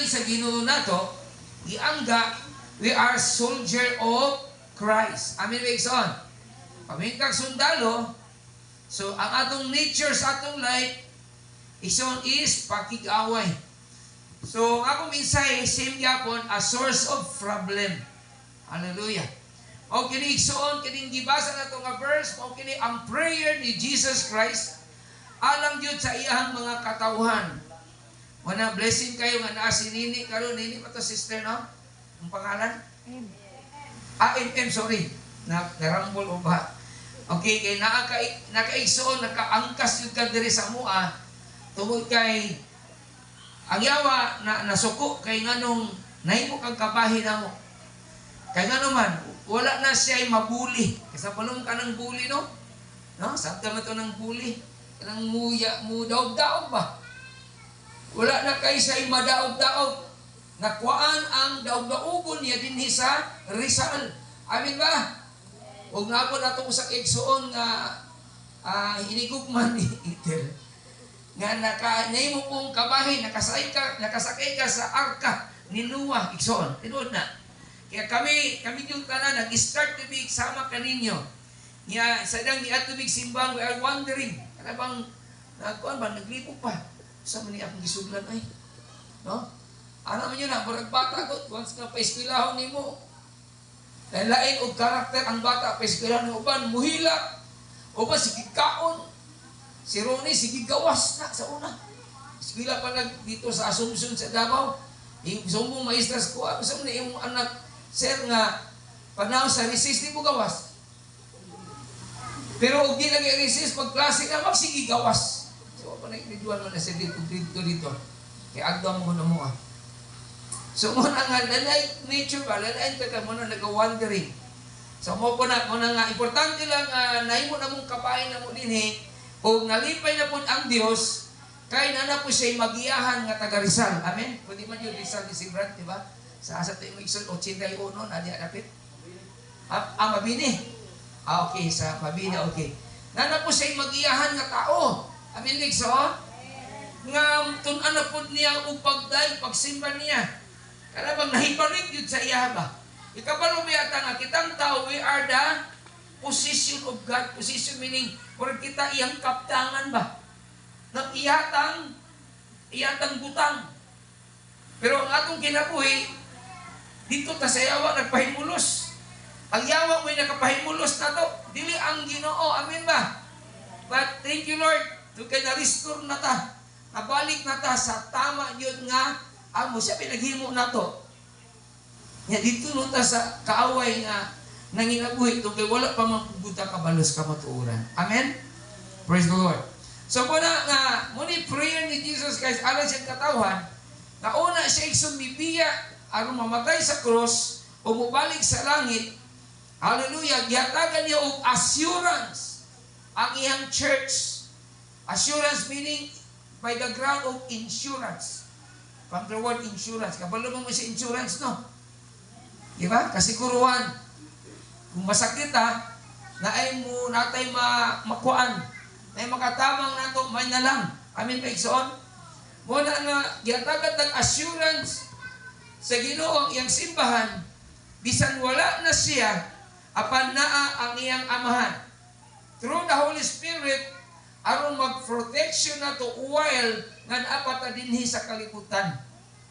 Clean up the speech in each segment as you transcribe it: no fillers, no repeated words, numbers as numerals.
sa Ginoo nato, giangga, we are soldier of Christ. Amen, Wigson? Pamingkang sundalo, so ang atong nature sa atong life, ison is pakig-away. So, ako minsay, same yapon, a source of problem. Hallelujah. O kini igsoon, kining gibasa na ito nga verse, o kini ang prayer ni Jesus Christ, alang yun sa iyang mga katauhan. Wana, blessing kayo nga naa si Nini, karon Nini pa to sister, no? Ang pangalan? MM, sorry. Narambol o ba? Okay, kay nakaigsoon, nakaangkas yun ka diri sa mua, tungod kay ang yawa na nasuko kay nganong nahimo kang kabahin na mo. Kay ngano man, wala na siya mabuli. Kasi palong ka ng buli, no? No? Saan ka to ng buli? Kanang daog-daog ba? Wala na kay siya madaog-daog. Nakuhaan ang daog-daogon niya din sa Rizal. Amin ba? Huwag na po na itong sa igsoon nga hinigugman ni Itel. Nga nahimo kong kabahin, nakasakay ka sa arka ni Noah, igsoon. Tinood na. Kaya kami yung tanan, nag-start to be sama kaninyo. Nga, sadang ni atubig simbang, we are wondering. Ano bang, naglipo pa. Sa mani akong gisuglan ay. No? Ano man yun na, barag bata ko, once na pa-eskwilahon ni mo. Lain o karakter ang bata, pa-eskwilahon ni uban, muhila. Uban, sige kaon. Si Ronnie, sige gawas na sa una. Eskwila pa dito sa Assumption sa Davao. Gusto mong maestras ko, gusto mo na yung anak, sir nga, panahon sa resist, di mo gawas. Pero huwag di nag-resist, pag klase ka, magsige gawas. So, pa nag-graduan mo na sa dito. Kaya agdaw mo na mo ah. So, muna nga, lalay nature ba, lalayin ka muna nag-wandering. So, mo po na nga, importante lang, nahin mo na mong kapain na mo din o nalipay na po ang Diyos, kaya na po siya magiyahan nga taga Rizal. Amen? Kundi man yung Rizal ni si Brad, di ba? Sa asa tayo Mixon, 81, nadi napit. Mabini. Okay, sa Mabini, okay. Na po siya magiyahan nga tao. Amen, Mixon? Nga tunan na po niya ang pagday, pagsimba niya. Kaya bang nahibalit yun sa iya ba? Ikabalo biyata nga, kitang tao, we are the position of God. Position meaning, kung kita iyang kaptangan ba? Nang iyatang butang. Pero ang atong kinabuhi, dito ta sa yawa nagpahimulos. Ang yawa mo'y nakapahimulos na to. Dili ang Ginoo. Amen ba? But thank you Lord, to kay na-restore na ta. Nabalik na ta sa tama yun nga, amo siya pinaghimo na to. Nga dito nun ta sa kaaway nga nanginabuhi ito kay wala pa mapuguta kabalos kamatuuran. Amen? Praise the Lord. So muna nga, muna prayer ni Jesus Christ, alam siyang katawhan, na una siya sumibiya, aron mamatay sa cross, o mubalik sa langit, hallelujah, gihatagan niya og assurance ang iyang church. Assurance meaning by the ground of insurance. From the word insurance. Kabalo mo sa insurance, no? Diba? Kasiguruhan. Kung masakit na ay mo natay makuan, na ay makatamang nato, may na lang. Amin pa iksoon. Muna nga, gihatagan ng assurance sa Ginoo ang iyang simbahan, bisan wala na siya, apan naa ang iyang amahan. Through the Holy Spirit, aron mag-protection na to while nga naapat na dinhi sa kalibutan.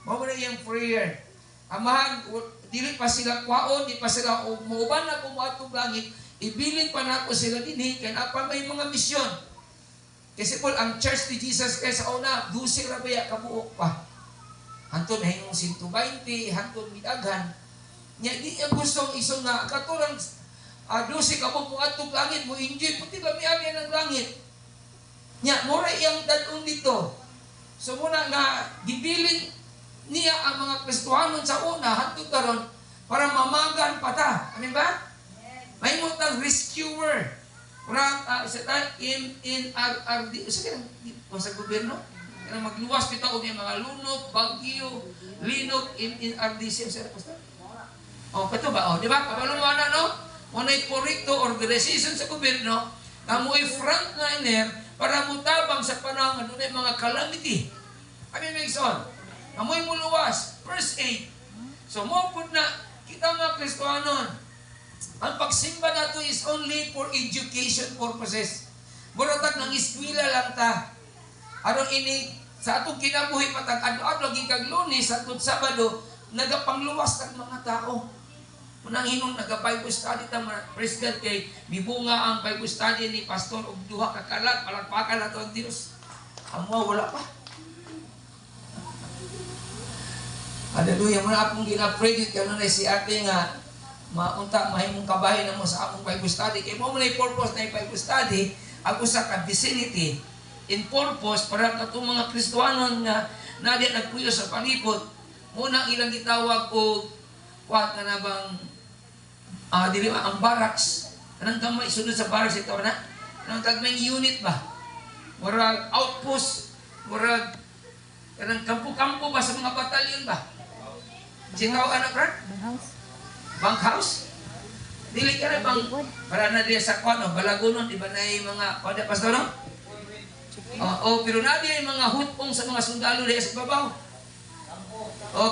Mao na iyang prayer. Amahan, dili pa sila kwaon, di pa sila umuban na kumuatong langit, ibilin pa na ako sila dinhi, kaya apa may mga misyon. Kasi po, ang church ni Jesus Christ sa una, 12 rabaya kabuok pa. Hantod na yung 120, hantod midaghan. Di ang gustong isong nga, katulang 12 kabuok atong langit, mo enjoy, puti ba may agyan ng langit. Mura iyang dadong dito. So muna nga, gibilin niya ang mga Kristohanon sa una, hantod karon para mamagan pa ta. Amin ba? May mutang rescuer. From, in RRD, sa gobyerno, magluwas pita o mga lunok, bagyo, linok, in RDC, o, ito ba? O, di ba? Kabalo mo na, no? Muna'y korrekto organization sa gobyerno, na mo'y frontliner para mutabang sa panahon ng mga calamity. Amin, Megson? Na mo'y muluwas. verse 8. So mo pud na kita mga Kristohanon, ang pagsimba nato is only for education purposes. Buratag ng eskwela lang ta. Aron ini sa atong kinabuhi matag adlaw gikag Lunes atong Sabado nagapangluwas tag mga tao. Unang hinong naga-Bible study ta president kay mibunga ang Bible study ni pastor og duha ka kalat palakpakan nato ang Dios. Amo wala pa. Hallelujah, muna akong gina-pray yun kaya na si ate nga maunta, mahimong kabahin na mo sa akong Bible study. Kaya mo na yung purpose na yung Bible study, ako sa ka-vicinity, in purpose, para katong mga Kristohanon nga na diyan nagpuyo sa palibot, muna ilang gitawag o kuha ka na bang dili ba, ang barracks. Anong gamay, sunod sa barracks ito na? Anong tagmang unit ba? Murag outpost, murag kanang kampo-kampo ba sa mga batalyon ba? Sinaw anak Brad? Bunkhouse? Dili ka na bang para na diya sa kuano, balagunon, di ba na yung mga pada pastor no? Pero na diya yung mga hutpong sa mga sundalo diya sa babaw.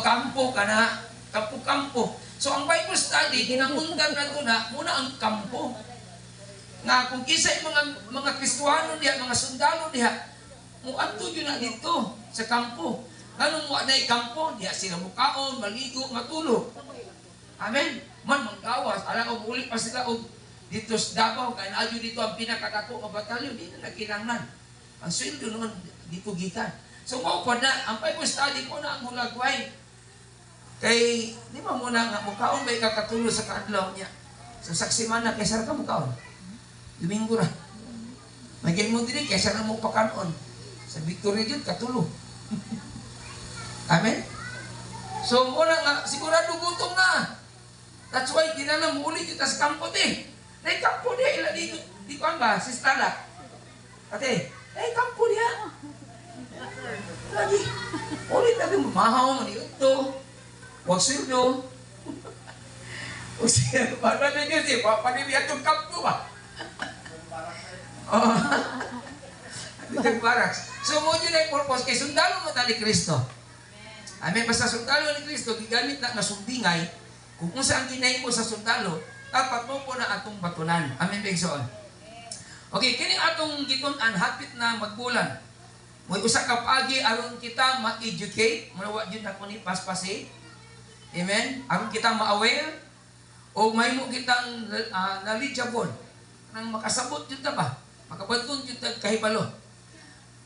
Kampo ka na, kampo-kampo. So ang Bible study, ginamundan na ito na, muna ang kampo. Nga kung kisa yung mga Kristohano diya, mga sundalo diya, muadto yun na dito sa kampo. Ganun mo na yung kampo, diya sila mukaon, maligo, matulog. Amen? Man, manggawas. Alam ko, uli pa sila dito sa Davao, kaya naadyo dito ang pinakadako ng batalyon, dito na kinanglan. Ang sweldo noon, dito gikan. So, mo pa na, ang Bible study ko na ang hulagway. Kay, di ba muna nga, mukaon ba ikakatulo sa kaadlaw niya? So, saksi man na, kaysa ka mukaon. Domingo ra. Maging mo din, kaysa na mo pakanon. Sa Victoria yun, katulo. Amen? So, muna nga, sigurado gutom na. That's why, dinala mo ulit kita sa kampo di. Nay, kampo di. Ila di ko ba? Si Stella. Ate, kampo diya. Lagi. Ulit lagi mamahaw. Mani ito. Huwag sweldo. O siya, para na niyo siya. Panilihan yung kampo ba? Dito yung barracks. So, mo yun na yung purpose. Kaya sundalo mo tali Kristo. Amen. Basta sundalo ni Kristo, gigamit na nasumbingay, kung saan ginahimo sa sundalo, dapat mo po na atong batunan. Amen, Bigsoon. Okay, kining atong gitun-an, hapit na magbulan. May usa ka paagi, aron kita ma-educate, mulawa dyan ako ni paspasi. Amen. Aron kita ma-aware, o may mo kitang knowledgeable, nang makasabot dyan ba? Makabantun dyan kahibalo.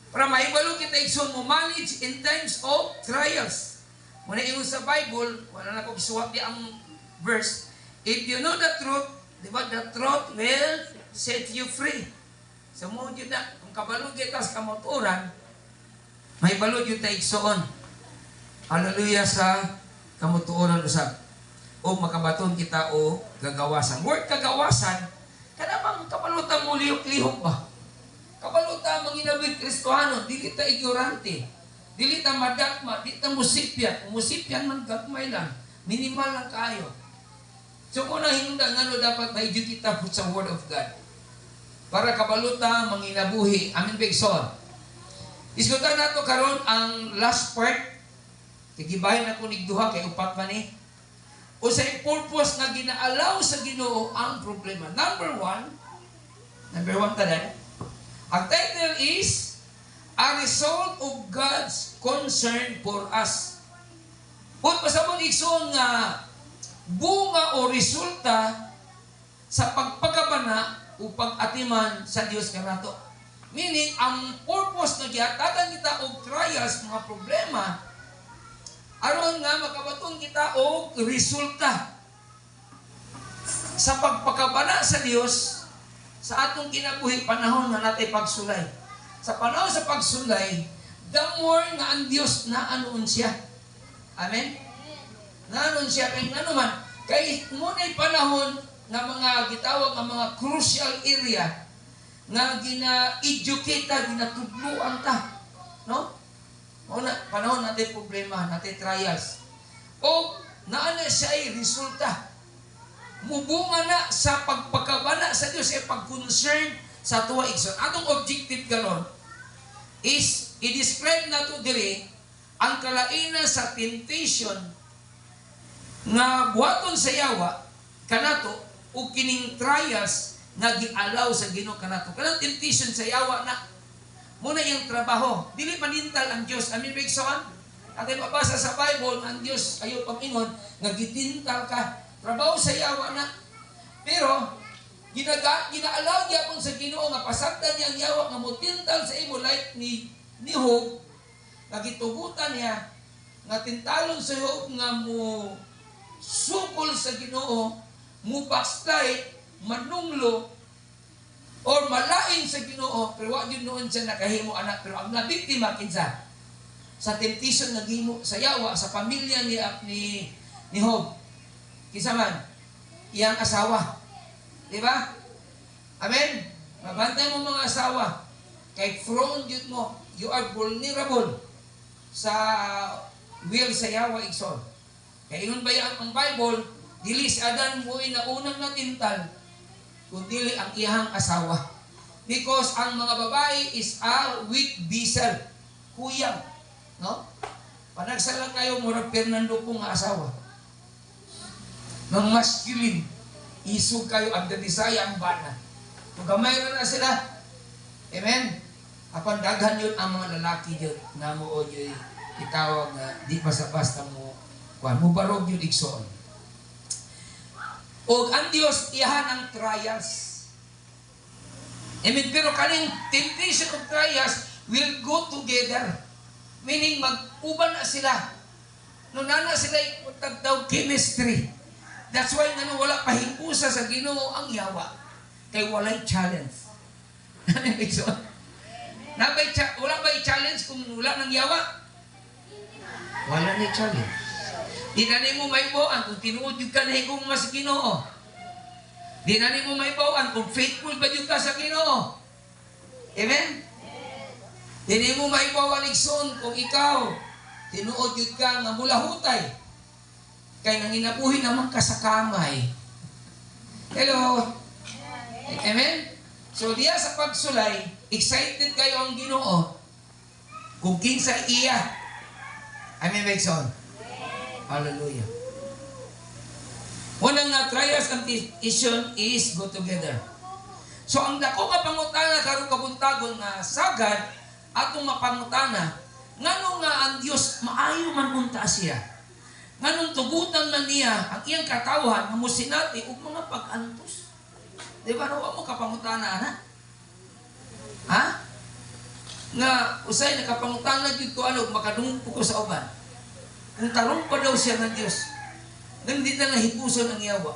Para maibalo kita ikson mo manage in times of trials. Muna ingon sa Bible, wala na ko isuwat di ang verse. If you know the truth, di ba, the truth will set you free. So mo yun na, kung kabalo kita sa kamotoran, maibalo yun ta ikson. Hallelujah sa kamotoran usab. O makabaton kita o gagawasan. Word kagawasan, kanabang kabalutan mo lihok-lihok ba? Kabaluta manginabit Kristohano, di kita ignorante, di kita madakma, di kita musipyan. Musipyan man gagmay lang, minimal lang kayo. So kung hinunda nga dapat maidyo kita sa Word of God. Para kabaluta manginabuhi. Amin Bigson. Diskutan nato karon ang last part. Kagibahin ako nigduha kay upat man eh. O sa purpose na ginaalaw sa Ginoo ang problema. Number one tanan. Ang title is, A Result of God's Concern for Us. Kung pasabot ikson nga, bunga o resulta sa pagpagabana o pag-atiman sa Diyos kanato. Meaning, ang purpose na gihatatan kita og trials, mga problema, aron nga makabaton kita og resulta sa pagpagabana sa Diyos sa atong kinabuhi panahon nga natay pagsulay. Sa panahon sa pagsulay, the more nga ang Dios naanoon siya. Amen? Naanoon siya kay nanuman. Kay muna'y panahon nga mga gitawag nga mga crucial area nga gina-educate ta, ginatudluan ta. No? Una, panahon natin problema, natin trials. O naana siya ay resulta. Mubunga na sa pagpagkabana sa Diyos ay pag-concern sa tuwa igsoon. Atong objective ganon is i-describe na to diri ang kalainan sa temptation nga buhaton sa yawa kanato o kining trials nga gialaw sa Ginoo kanato. Kanang temptation sa yawa na muna yung trabaho. Dili manintal ang Dios. Amin ba iksoon? Atay mabasa sa Bible ang Dios ayo pamingon nga gitintal ka. Trabaho sa yawa na. Pero ginaalaw gyapon sa Ginoo nga pasagdan niya ang yawa nga motintal sa imo like ni Job nga gitugutan niya nga tintalon sa Job nga mo sukol sa Ginoo, mo bakstay, manunglo or malain sa Ginoo, pero wa gyud noon siya nakahimo anak, pero ang nabiktima kinsa sa temptation nga gimo sa yawa sa pamilya ni Job. Kinsa man iyang asawa. Di ba? Amen? Mabantay mo mga asawa. Kay prone yun mo. You are vulnerable sa will sa yawa igsoon. Kaya yun ba ang Bible, dili si Adan mo'y naunang natintal, kundi ang iyang asawa. Because ang mga babae is a weak vessel. Kuyang. No? Panagsalang kayo, murag Fernando po nga asawa. Mga masculine. Isog kayo ang dadisaya ang bana. Kung gamay na sila, amen? Apan daghan yun ang mga lalaki yun na mo yun itawag na di basta-basta mo mo barog yun igsoon. O ang Diyos iyahan ang trials. Amen? Pero kaning temptation of trials will go together. Meaning mag-uban na sila. No nana sila daw chemistry. That's why wala pahimpusa sa Ginoo ang yawa. Kay walay challenge. Ano yung ito? Wala ba i-challenge kung wala ng yawa? Wala na challenge. Di na mo may bawaan kung tinuod yung ka na higong mas Ginoo. Di na mo may bawaan kung faithful ba yung ka sa Ginoo. Amen? Di na mo may bawaan igsoon kung ikaw tinuod yung ka nga mula hutay. Kaya nanginabuhin naman ka sa kamay. Hello? Amen? So diya sa pagsulay, excited kayo ang Ginoo kung kinsa iya. Amen, Bekson? Hallelujah. Unang na trials and temptation is go together. So ang dako nga pangutana karong kabuntagon nga sagad atong mapangutana ngano nga ang Dios maayo man unta siya. Nganong tugutan man niya ang iyang katawhan nga musinati og mga pag-antos. Di ba no mo kapangutana ana? Ha? Nga usay nakapangutana jud ko ano makadungog ko sa uban. Kung tarong pa daw siya ng Dios. Ngan di na nahipuson ang yawa.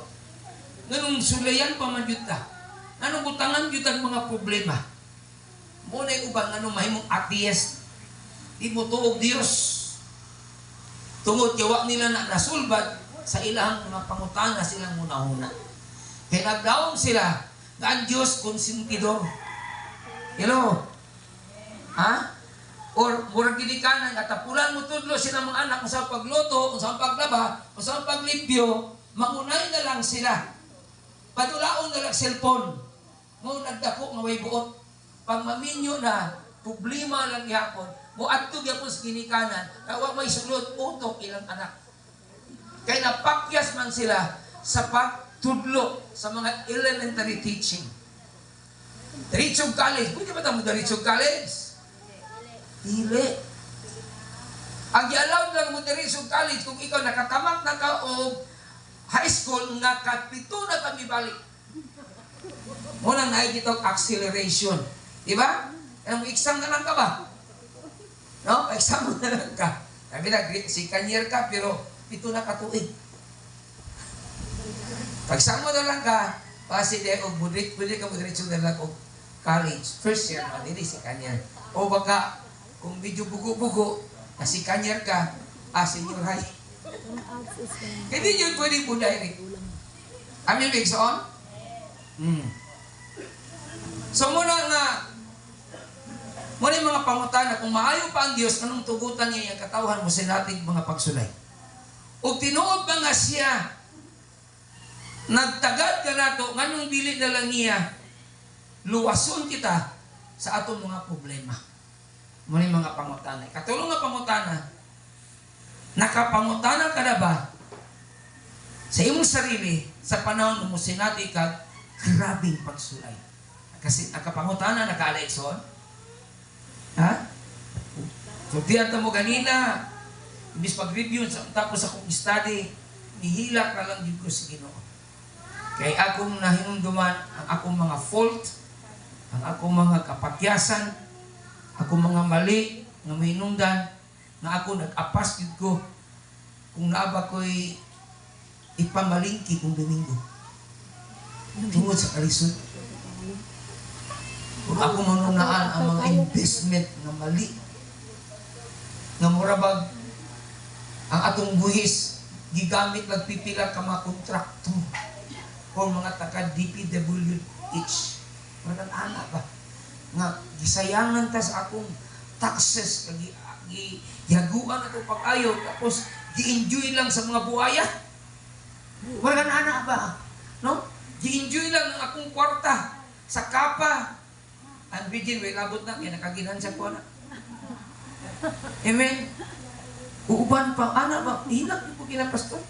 Nganong sulayan pa man jud ta. Nganong butangan jud ang mga problema. Mo na ubang ano mahimong atheist. Di mo tuog Dios. Tungod yawa nila na nasulbad sa ilang mga pangutana silang muna-una. Kaya nagdaon sila na ang Diyos konsentidor. Hello? Ha? Or murag ginikanan nga tapulan mo tudlo sila mga anak kung saan pagluto, kung saan paglaba, kung saan paglibyo, maunay na lang sila. Padulaon na lang cellphone. Mo nagdako nga way buot. Pag maminyo na, problema lang yapon, mo adto gyapon sa ginikanan, kawa may sulod utok ilang anak. Kaya napakyas man sila sa pagtudlo sa mga elementary teaching. Diritsog College, pwede ba tayo Diritsog College? Dili. Ang i-allowed lang mo Diritsog College kung ikaw nakatamak na ka o high school nga kapito na kami balik. Munang nakikita acceleration. Diba? Ang exam na lang ka ba? No? Exam na lang ka. Sabi na, si kanyer ka, pero pito na katuig. Pag-exam mo na lang ka, pasi de og pwede ka mo-diretso na lang og college. First year man, hindi si kanyer. O baka, kung medyo bugo-bugo, na si kanyer ka, senior high. Hindi yun pwede po direct. Amin, Bigson? So muna nga, muna yung mga pangutana, kung maayo pa ang Diyos, anong tugutan niya yung katawhan mo sa nating mga pagsulay? O tinuod ba nga siya, nagtagad ka na to, nganong dili na lang niya, luwason kita sa atong mga problema. Muna yung mga pangutana. Katulong nga pangutana, nakapangutana ka na ba Sa imong sarili, sa panahon mo sinati ka, grabing pagsulay. Kasi nakapangutana, naka-Alexon. Ha? So, diyan mo ganina, imbis pag-review, tapos akong study, nihila ka lang yun ko sa Ginoo. Kaya akong nahinumduman ang akong mga fault, ang akong mga kapatyasan, akong mga mali, nga mahinungdan, na ako nag-apas yun ko, kung naaba ko'y ipamalingki kung Domingo. Tungod sa kalisod. Kung ako manunaan ang mga investment na mali, nga murabag, ang atong buhis, gigamit nagpipila ka mga kontrakto o mga taga-DPWH. Maraming anak ba? Nga, gisayangan ta sa akong taxes, giyaguan na itong pag-ayaw, tapos gi-enjoy lang sa mga buhaya. Maraming anak ba? No? Gi-enjoy lang ng akong kwarta sa kapa. Ang Virgin, way labot na, kaya nakaginan siya po na. Amen? Uuban pa, anak ba? Ihilak niyo po kinapastor.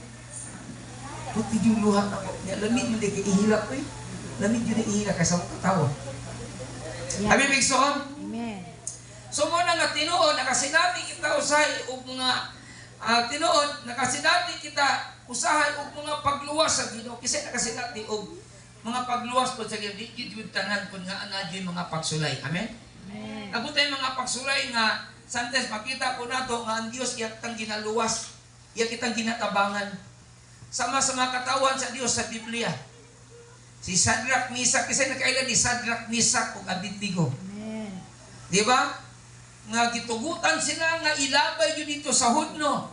Puti yung luhat ako. Lamig hindi kayo ihilak ko eh. Lamig yun na ihilak kasi mo katawa. Amen, Big Son? Amen. So mo na nga tinuod, nakasinati kita usahay o mga tinuod, nakasinati kita usahay o mga pagluwas sa Ginoo. Kasi nakasinati o mga pagluwas po sa Ginoo. Di yung tanan po nga yung mga pagsulay. Amen? Amen. Ako tayo mga pagsulay nga sometimes makita po nato nga ang Diyos iyak kitang ginaluwas, iyak kitang ginatabangan. Sama sa mga katawan sa Diyos sa Biblia. Si Shadrach, Meshach, kasi nakailan ni Shadrach, Meshach ug Abednego. Amen. Di ba? Nga gitugutan sila nga ilabay yun dito sa hudno.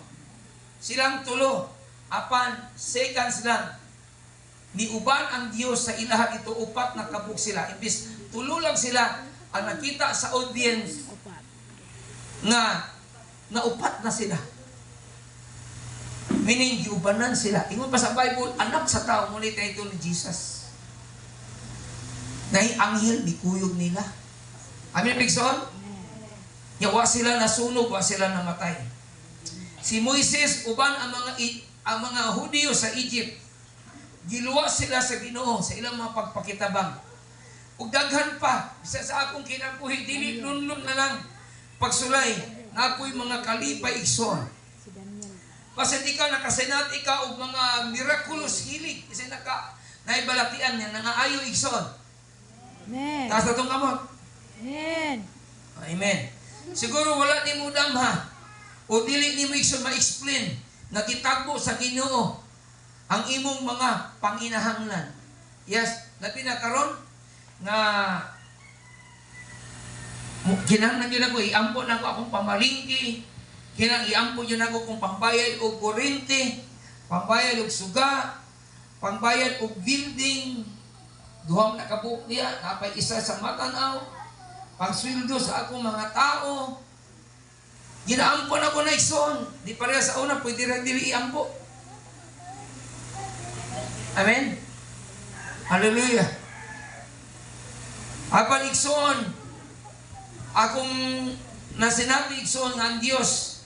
Silang tulo. Apan, seconds lang. Niuban ang Diyos sa ilaha dito, upat na kabuk sila. Imbis tulo lang sila ang nakita sa audience nga naupat na sila. Meaning, giubanan sila. Ingon pa sa Bible, anak sa tao, ngunit ito ni Jesus. Nahi anghel, ni kuyog nila. Amen, Big Son? Yawa sila nasunog, wa sila namatay. Si Moises, uban ang mga Hudyo sa Egypt, giluwa sila sa Ginoo, sa ilang mga pagpakitabang. Ug daghan pa, isa sa akong kinabuhi, dili lunlun na lang pagsulay, nga ako'y mga kalipay igsoon. Kasi di ka nakasenat ikaw og mga miraculous healing. Kasi naibalatian niya, nangaayo igsoon. Amen. Taas na itong kamot. Amen. Amen. Siguro wala ni mo damha o dili ni mo igsoon ma-explain na kitagbo sa Ginoo ang imong mga panginahanglan. Yes, labi na karon nga kinahanglan yun ako, iampo na ako akong pamalingki, iampo yun ako kung pambayad o kurente, pambayad o suga, pambayad o building, duham na kabuok niya, napay isa sa matanaw, pangsweldo sa akong mga tao, ginaampo na ko na ison, di pareha sa una, pwede rin dili iampo. Amen? Hallelujah. Apan igsoon, akong nasinabi igsoon nga ang Diyos,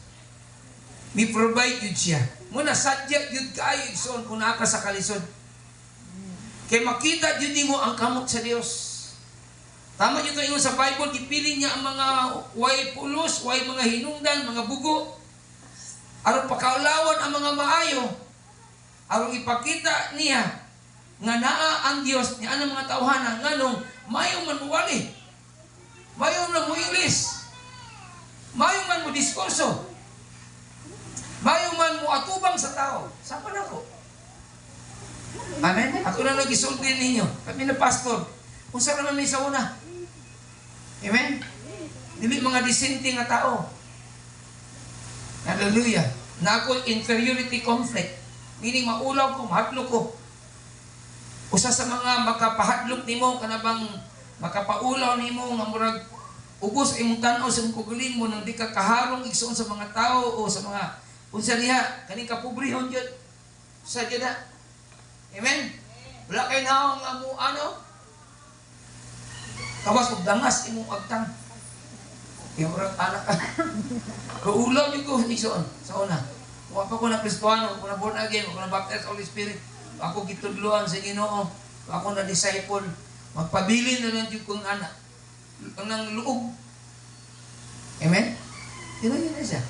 mi provide yun siya. Muna sadya yun kayo igsoon kung naka sa kalisod. Kaya makita yun mo ang kamot sa Diyos. Tama yun ito sa Bible, ipili niya ang mga way pulos, way mga hinungdan, mga bugo. Aron pakaulawan ang mga maayo. Aron ipakita niya nga naa ang Diyos niya ang mga tawhana nga nung mayo man muwali. Mayo man mo English. Mayo man mo diskurso. Mayo man mo atubang sa tao. Sapa na ko? Amen? Ako na nag-isulti ninyo. Kami na pastor. Kung saan naman may sa una. Amen? Dili mga disente nga tao. Hallelujah. Na ako inferiority conflict. Meaning maulaw ko, mahadlok ko. Usa sa mga makapahadlok nimo kanabang makapaulaw nimo nga murag ubos imong tan-aw sa imong kuguling mo nang di ka kaharong igsoon sa mga tao o sa mga unsa diha kani ka pobrehon jud sa jud. Amen. Wala kay naong nga mo ano kawas og dangas imong agtang. Yung murag anak ka. Kaulaw jud ko igsoon sa una. Wa pa ko na Kristiyano, ko na born again, ko na baptized sa Holy Spirit. Ako gitudloan sa Ginoo. Ako na disciple. Magpabilin na lang yung kong anak. Ang loob. Amen? Yun na siya.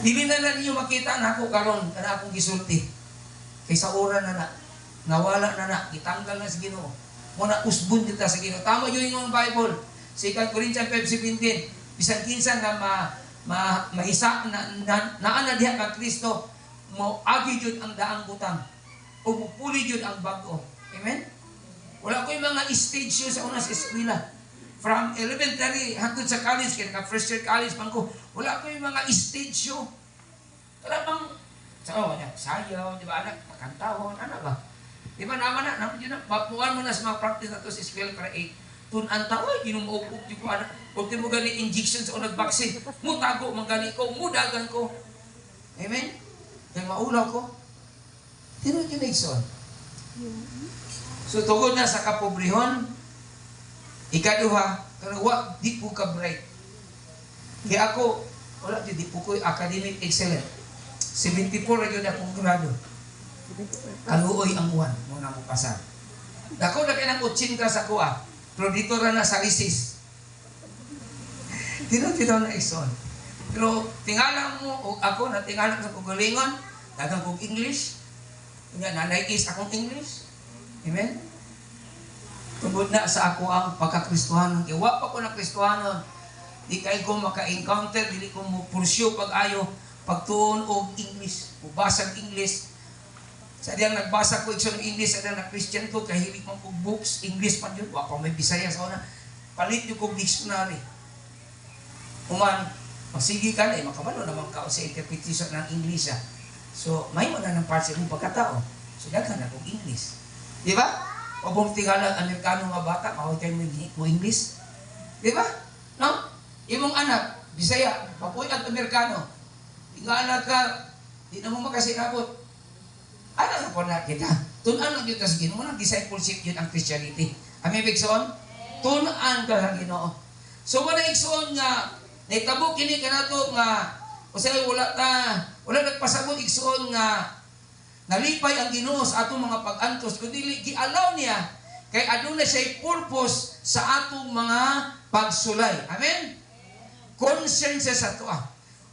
Dili na lang niyo makita na ako karon kana akong gisulti. Kaysa oras na nawala na, gitanggal na sa Ginoo. Muna usbon kita sa Ginoo. Tama yun yung Bible. 2 Corinthians 5:17. Bisan kinsa nga maisa na diha ka Kristo, mo agi jud ang daang butang. O mupuli jud ang bag-o. Amen? Wala ko yung mga stage yun sa una sa eskwela. From elementary hangtod sa college, kaya first year college man ko, wala ko yung mga stage yun. Wala bang, sayaw, di ba anak, makantahon, ano ba? Di ba naman yun na, mapuan mo na sa mga practice na to sa eskwela para tunan tao, ginumuupog yung ko anak. Huwag mo gani injections o nag-vaccine, mutago, manggali ko, mudagan ko. Amen? Kaya maulaw ko. Tino yung Nixon. So, tugod na sa kapobrehon, ikaduha, kanawa, di po ka bright. Kaya ako, wala, di po ko academic excellent. 74 na yun akong grado. Kaluoy ang uwan, muna mo pasar. Dako na kayo ng 80 sa kuha, pero dito na sa risis. Tino na ison. Pero tingala mo, o ako na tingala sa kugalingon, dagang kong English, nanay is akong English. Amen? Tungod na sa ako ang pagkakristuhanon. Iwa pa ko na kristuhanon. Di kayo ko maka-encounter, di ko mo pursue pag-ayo, pagtuon o English, o basag English. Sa diyang nagbasa ko ng English, sa diyang na-Christian ko, kahilig mo kong books, English pa yun. Wako may Bisaya sa una. Palit yung kong dictionary. Uman, magsige ka na, makabalo naman ka sa interpretation ng English. So, may mo na ng parts ng pagkatao. So, daghan na kong English. Di ba? O kung tingala ang Amerikano nga bata, mawag kayo mo English. Di ba? No? Imong anak, Bisaya, papuy ang Amerikano. Tingala ka, di na mo makasinabot. Ano na po na kita? Tunan lang yun sa Ginoo. Unang discipleship yun ang Christianity. Amin, Bigsoon? Tunan ka sa Ginoo. So, wala igsoon nga, naitabo kini ka na to nga, kasi wala nagpasabot igsoon nga, nalipay ang Ginoo sa atong mga pag-antos, kundi gialaw niya kay aduna siya purpose sa atong mga pagsulay. Amen? Concern siya sa ito.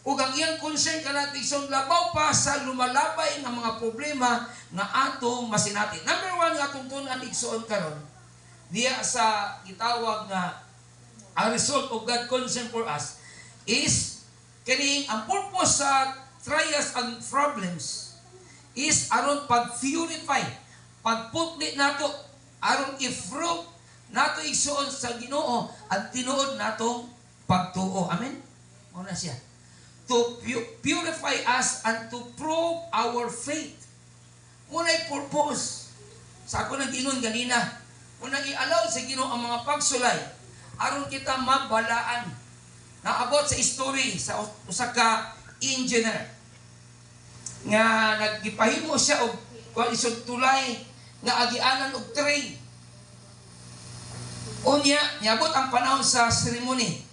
Ug ang iyang concern kanat igsoon labaw pa sa lumalabay ng mga problema nga atong masinati. Number 1 nga atong tunan igsoon karon diya sa gitawag nga ang result of God concern for us is kining ang purpose sa trials and problems is aron pag-purify, pagputli nato, aron i-fruit nato igsuon sa Ginoo at tinuod natong pagtuo. Amen? Muna siya. To purify us and to prove our faith. Muna'y purpose. Sa ako nag-ingon ganina, kung nag-i-allow sa Ginoo ang mga pagsulay, aron kita mabalaan. Naabot sa history sa usa ka engineer nga nagipahimo siya og kuan isod tulay nga agianan og train. Unya, niabot ang panahon sa ceremony.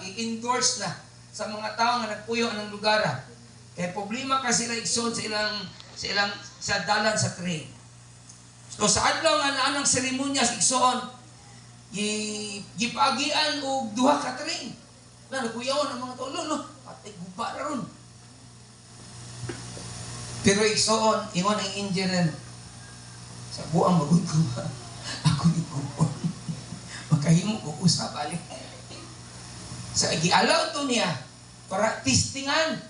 I-endorse na sa mga tao nga nagpuyo ng lugar. Kaya problema kasi na igsoon sa dalan sa train. So sa adlaw nga naanang seremonya sa igsoon, gipagian og duha ka train. Na nagpuyaw ang mga tao, no, patay guba na ron. Pero igsoon, ingon ang engineer, sa buang maguguma, ako ni Kupon. Makahimo ko usap balik. Sa gi-allow to niya, para testingan,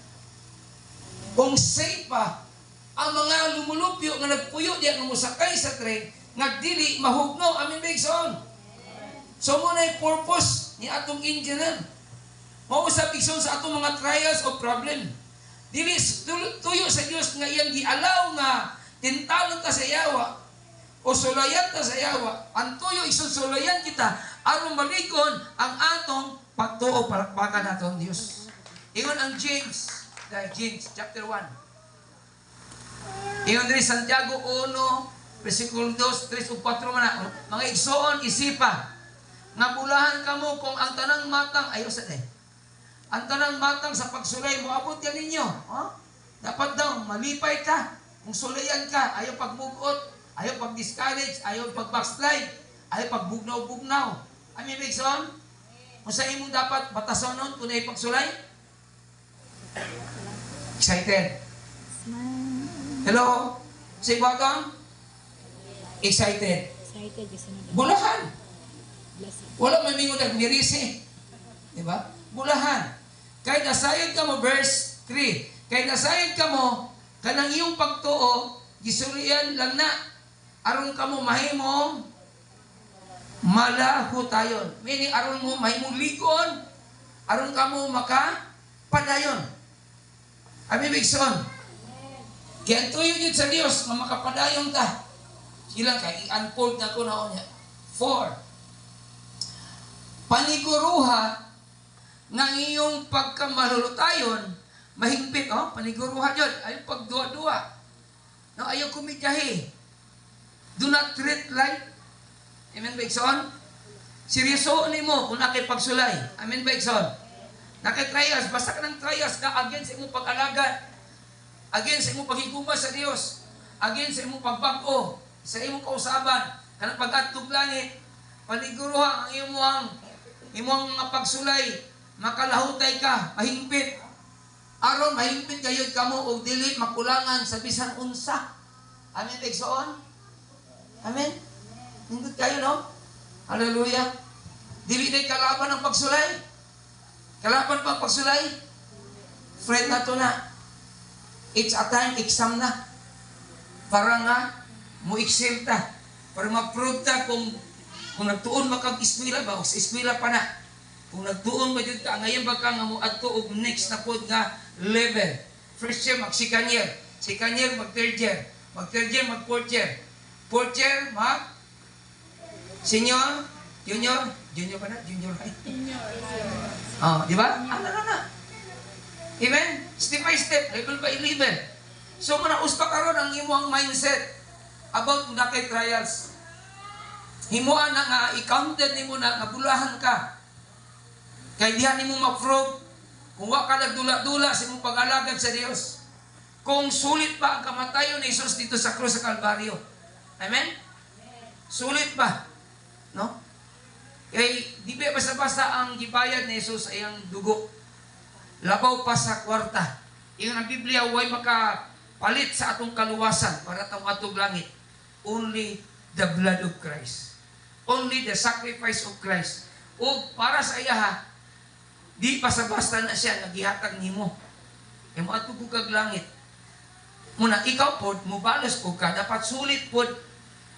kung safe pa, ang mga lumulupyo nga nagpuyo diya nga musakay sa train, nagdili, mahugno, amin ba igsoon? So muna yung purpose ni atong engineer. Mausap igsoon sa atong mga trials o problem. Dili tuyo sa Dios nga iyang gialaw nga tintalon ta sa yawa o sulayan ta sa yawa. Ang tuyo igsoon sulayan kita aron malikon ang atong pagtuo palakpakan natong Dios. Ingon ang James chapter 1. Ingon diri Santiago 1 versikulo 2, 3 ug 4 man mga igsoon isipa nga bulahan kamo kung ang tanang matang ayo sa ang tanang matang sa pagsulay, moabot yan ninyo. Oh? Dapat daw, malipay ka. Kung sulayan ka, ayaw pagmugot, ayaw pag-discourage, ayaw pag-backslide, ayaw pagbugnaw-bugnaw. Amin, Bigson? Kung sa imong dapat batason nun, kung na pagsulay? Excited? Hello? Say welcome? Excited? Excited kasi na. Bulahan. Blessed. Wala may mingon nagmirisi. Diba? Bulahan. Kay nasayod ka mo, verse 3. Kay nasayod ka mo, kanang iyong pagtuo, gisurian lang na. Aron ka mo mahimong malahutayon. Meaning, aron mo mahimong ligon. Aron ka mo makapadayon. Ami Bigson. Kaya tuyo yun sa Diyos na makapadayon ta. Sila kay i-unfold na ko na niya. 4. Paniguruha ng iyong pagkamalulutayon, mahigpit, paniguruha yun. Ayaw pagduwa-duwa. No, ayaw kumidyahi. Do not treat like, amen ba, Ikson? Seryosoon mo kung nakipagsulay. Amen ba, Ikson? Nakitrials, basta ka ng trials na against imong pag-alagad, against imong paghiguma sa Diyos, against imong pagbago, sa imong kausaban, kanang pag-atog langit, paniguruha ang imong mga pagsulay, makalahutay ka, mahingpit. Aron mahingpit gayud kamo og dili makulangan sa bisan unsa. Amen, Bigson? Amen? Nindot kayo, no? Hallelujah. Dili day kalaban ang pagsulay. Kalaban pa ang pagsulay. Friend na to na. It's a time exam na. Para nga, mu-exam ta. Para ma-prove ta kung nagtuon makag-eskwela ba o sa eskwela pa na. Kung nagtuon ba dito ka, ngayon ba ka nga mo adto og next na pod nga level. First year, mag-second year. Second year, mag-third year. Mag-third year, mag-fourth year. Fourth year, senior, junior ba na? Junior high. Di ba? Na. Amen? Step by step, level by level. So, manaus pa karon ang imong mindset about na kay trials. Himuan na nga, i-counted nimo na, nabulahan ka. Kaya dihan nimo ma-prove kung wa ka nagdula-dula sa imong pag-alagad sa Dios. Kung sulit ba ang kamatayon ni Jesus dito sa krus sa Kalbaryo. Amen? Sulit ba? No? Kaya di ba basta-basta ang gibayad ni Jesus ay ang dugo. Labaw pa sa kwarta. Yung ang Biblia, huwag makapalit sa atong kaluwasan para itong atong langit. Only the blood of Christ. Only the sacrifice of Christ. O para sa iya, di basta-basta na siya nagihatag nimo. E mo ato kag langit. Muna ikaw pod mubalos ko ka, dapat sulit pod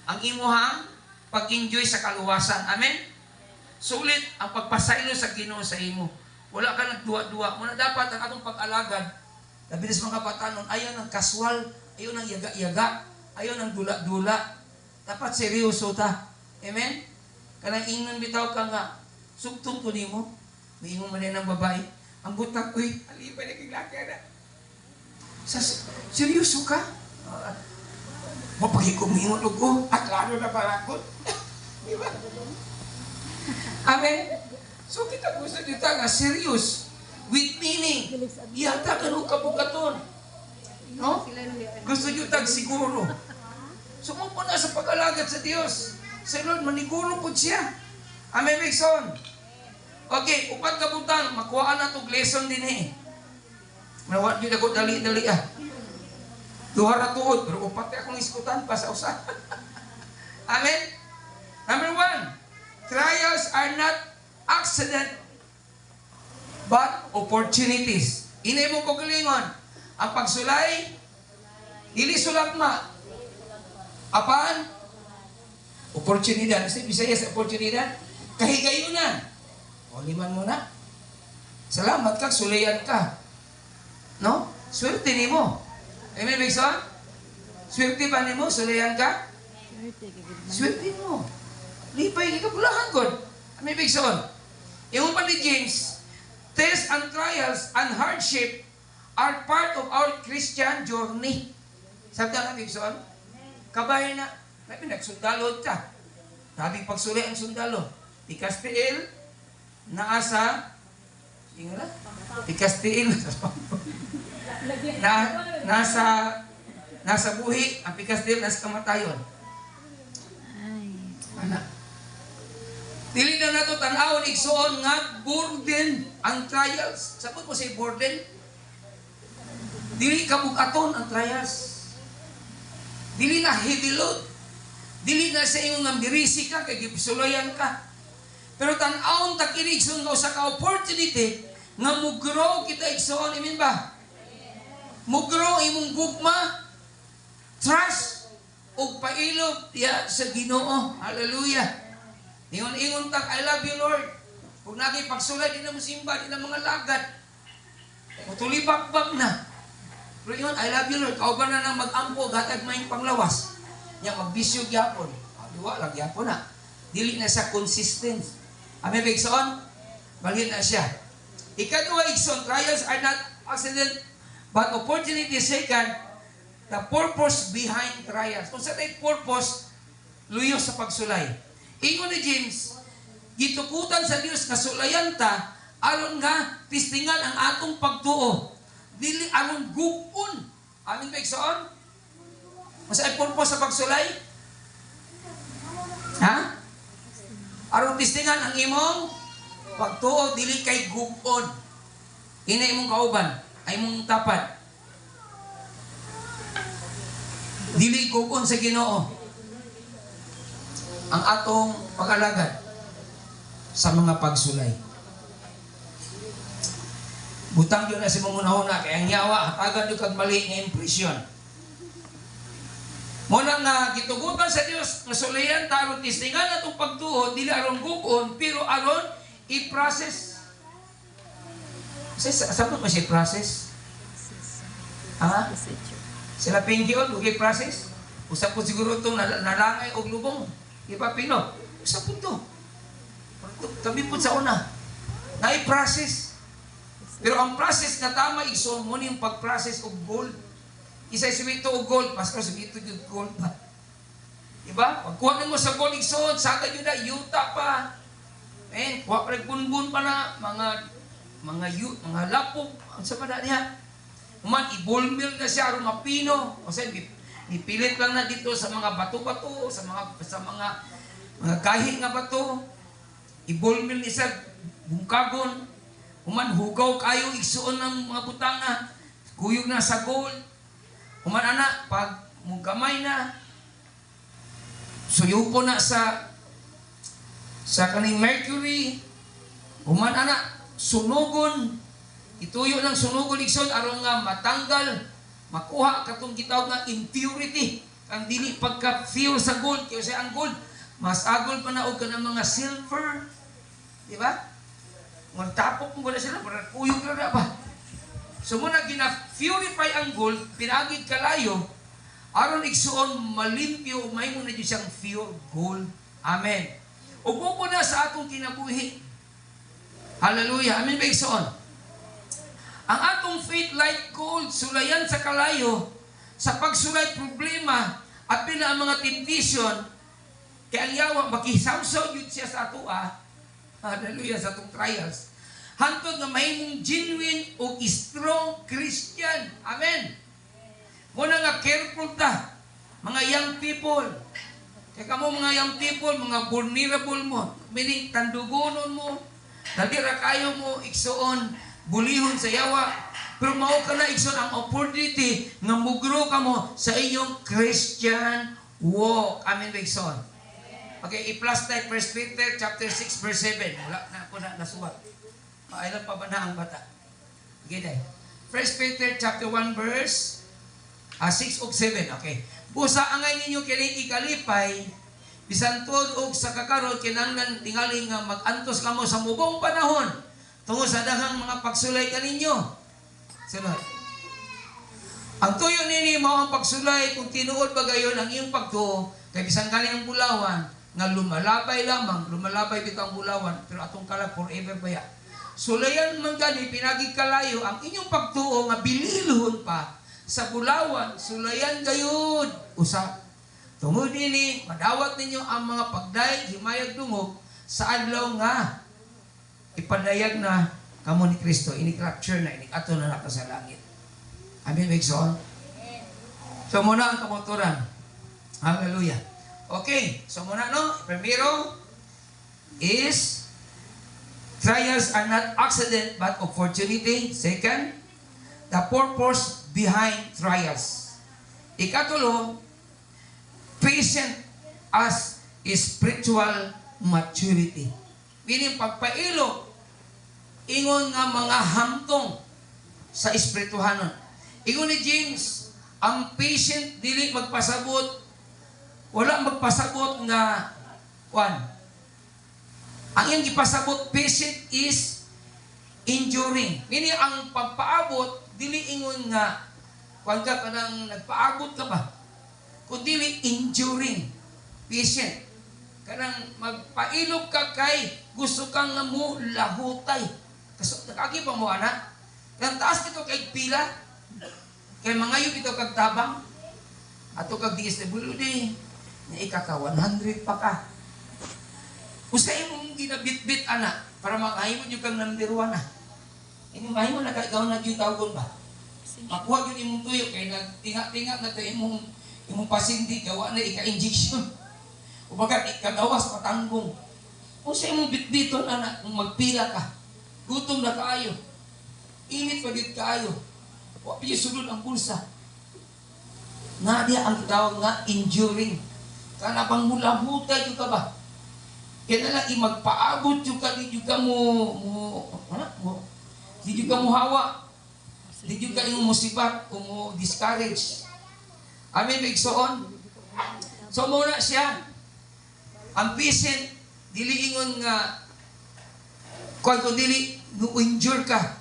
ang imuhang pag-enjoy sa kaluwasan. Amen. Sulit ang pagpasaylo sa Ginoo sa imo. Wala ka nagduwa-duwa. Muna dapat ang atong pag-alagad. Labi sa mga batanon, ayaw ng kaswal, ayaw ng yaga-yaga, ayaw ng dula-dula. Dapat seryoso ta. Amen. Kanang ingon bitaw ka nga, sugtong ko nimo. May ingon man ng babae. Ang butak ko'y, alipay na kiglaki na. Seryoso ka? Mapagi ko mingon ko, at lalo na parakot. Di ba? Amen. So kita gusto dito nga, serious. With meaning. Iyata ka nung kabugaton. No? Gusto nyo tag siguro. Sumupo na sa pag-alagad sa Diyos. Sa Lord, maniguro po siya. Amen, Bigson. Okay, upat ka butang, makuhaan na itong lesson din eh. Nawat yun ako dali-dali ah. Duha na tuod, pero upat akong iskutan pa sa usa. Amen? Number 1, trials are not accident, but opportunities. Inay mo ko galingon, ang pagsulay, dili sulat ma. Apan? Oportunidad. Kasi Bisaya sa oportunidad, kahigayunan. O, liman mo na. Salamat ka, sulayan ka. No? Swerte ni mo. Amen, Bigson? Swerte ba ni mo? Sulayan ka? Swerte mo. Lipay, ikabulahan ko. Amen, Bigson? Yung pa ni James, tests and trials and hardship are part of our Christian journey. Sabi na, Bigson? Kabay na. Sabi, nagsundalo ta. Sabi, pagsulay ang sundalo. Ikastiil, naasa, tingala, Pikastiin na nasa buhi, ang pikastiin nasa kamatayon. Ay. Anak. Dili na nato tan-awon igsuon nga burden ang trials. Sabot mo say burden? Dili ka bukaton ang trials. Dili na heavy load. Dili na sa imong nambirisi ka kay gipsulayan ka. Pero tan-awon ta kini igsuon nga usa ka opportunity nga mo-grow kita igsuon, amen ba? Mo-grow imong gugma, trust ug pailog ya sa Ginoo. Hallelujah. Ingon-ingon tak, I love you Lord. Kung nakipagsulay, di na mo simba, di na mga lagad. Mutuli bagbag na. Pero yun, I love you Lord. Kauban na nang mag-ampo, gatag may panglawas. Yan, magbisyo gyapon. Diwa lang gyapon na. Dili na siya consistent. Amen, Bigson? Balhin na siya. Ikaduha, Igson, trials are not accident, but opportunity. Second, the purpose behind trials. Kung sa tayo purpose, luyo sa pagsulay. Ingon ni James, gitukutan sa Dios kasulayan ta aron nga tistingan ang atong pagtuo. Dili aron gubon. Amin ba igsoon? Masa ay purpose sa pagsulay? Ha? Aron tistingan ang imong pagtuo, dili kay gubon. Ina imong kauban, ay imong tapat. Dili gubon sa Ginoo ang atong pag-alagad sa mga pagsulay. Butang yun na si mong una-una, kaya ang yawa, hatagan yun kag mali ng impresyon. Muna nga, gitugutan sa Diyos, nasulayan, taron tistingan na itong pagtuo, dili aron gukon, pero aron i-process. Sabot mo siya i-process? Ha? Sila pinggion, huwag i-process? Usap ko siguro itong nalangay o lubong. Iba Pino, sa punto. Kami po sa una. Na-process. Pero ang process na tama, igsoon mo yung pag-process of gold. Isa'y sumito o gold, pastor, sumito yung gold pa. Diba? Pagkuha mo sa gold, igsoon, sagad yun na, yuta pa. Kuha pa rin bunbun pa na, mga lapog, ang sa pa na niya. Ibulmil na siya, aron mapino. O sa ipilit lang na dito sa mga bato-bato, sa mga kahit nga bato. Ibulmil ni sa bungkagon. Hugaw kayo, igsuon ng mga butanga. Kuyog na sa gold. Anak, pag gamay na, suyupo na sa kaning mercury. Anak, sunugon. Ituyo ng sunugon, igsuon, aron nga matanggal, makuha katong gitawag nga impurity. Ang dili pagka-feel sa gold. Kasi ang gold, mas agol pa na o ka ng mga silver. Di ba? Nung tapok mo na sila, parang kuyog na ba? So muna gina-purify ang gold, pinagid kalayo, aron igsuon malimpyo, may mo na dyan siyang pure gold. Amen. Upo ko na sa atong kinabuhi. Hallelujah. Amen ba igsuon? Ang atong faith like gold, sulayan sa kalayo, sa pagsulay problema, at pina ang mga temptation, kaya ang yawa, makisamsaw yun siya sa ato, hallelujah, sa atong trials. Hantod na may mong genuine o strong Christian. Amen. Muna nga careful ta, mga young people. Kaya kamo mga young people, mga vulnerable mo, meaning tandugonon mo, nadira kayo mo, iksoon, bulihon sa yawa, pero mao ka na igsoon ang opportunity nga mugro ka mo sa iyong Christian walk. Amen, igsoon. Okay, i-plus tayo 1 Peter chapter 6 verse 7. Wala na ako na nasuwat. Ailan pa ba na ang bata? Okay, tayo. 1 Peter chapter 1 verse 6 ug 7. Okay. Busa angay ninyo kini ikalipay, bisan tuod og sa kakaron kinahanglan tingali nga mag-antos kamo sa mubong panahon. Tungod sa daghang mga pagsulay kaninyo. Sunod. Ang tuyo nini mao ang pagsulay kung tinuod ba gayon ang iyong pagtuo kay bisan kani ang bulawan nga lumalabay lamang, lumalabay bitaw ang bulawan pero atong kalag forever baya. Sulayan man gani pinagi kalayo ang inyong pagtuo nga bililhon pa sa bulawan, sulayan gayud usa. Tungod nini madawat ninyo ang mga pagdayeg himayag dungog sa adlaw nga ipadayag na kamo ni Kristo, ini-capture na, ini-ato na nato sa langit. Amen, Bigson? So, muna ang kamotoran. Hallelujah. Okay, so muna, no? Primero is, trials are not accident but opportunity. Second, the purpose behind trials. Ikatulo, patient as spiritual maturity. Meaning, pagpailo, ingon nga mga hamtong sa espirituhanon. Ingon ni James, ang patient dili magpasabot, wala magpasabot nga, ang iyang ipasabot, patient is enduring. Meaning, ang pagpaabot, dili ingon nga, ka nang nagpaabot ka ba? Kung dili enduring, patient. Kanang magpailog ka kay gusto kang nga mo lahutay. Kasi nakagi pa mo, anak? Kanang taas kito kay pila, kay mangayo kito kag tabang, ato kag DSWD, na ikaka 100 pa ka. Usay mong ginabit-bit, anak, para mangayo mo yung kang nandiruan na. Inyong mahimo na kagaw na yung tawgon ba? Makuha yun imong tuyo, kay nagtinga-tinga na ito imong pasinti, gawa na ika-injection. O baga, ikagawas patanggong. O sa imong bitbiton, anak, kung magpila ka, gutom na kaayo, init pa dit kaayo, o piyo sulod ang bulsa. Nga diya ang tawag nga, enduring. Kana bang mula-hutay yung ka ba? Kaya na lang, magpaabot yung ka, di yung ka di yung ka mo hawa, di yung ka yung musibat, o mo discourage. Amen, Bigsoon? So muna siya, ang patient, dili ingon nga, kung dili, no-endure ka.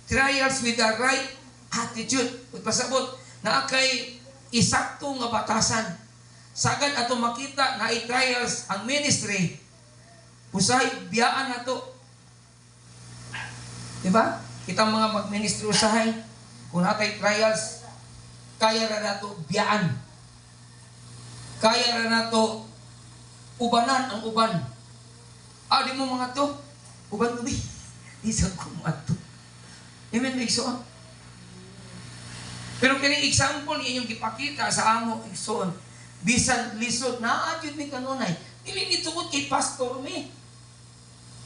Trials with the right attitude. Pasabot, na kay isakto nga batasan. Sagad ato makita na i-trials ang ministry, usahay, biyaan na to. Diba? Kita mga mag-ministry usahay, kung natay trials, kaya na nato biyaan. Kaya na nato ubanan ang uban. Di mo mga to, uban to, di sa kumato. Amen, Bigsoon? Pero kini example niya yung ipakita sa amo, Bigsoon, bisan lisod, naadyon mi kanunay, dili ni tungod kay pastor mi.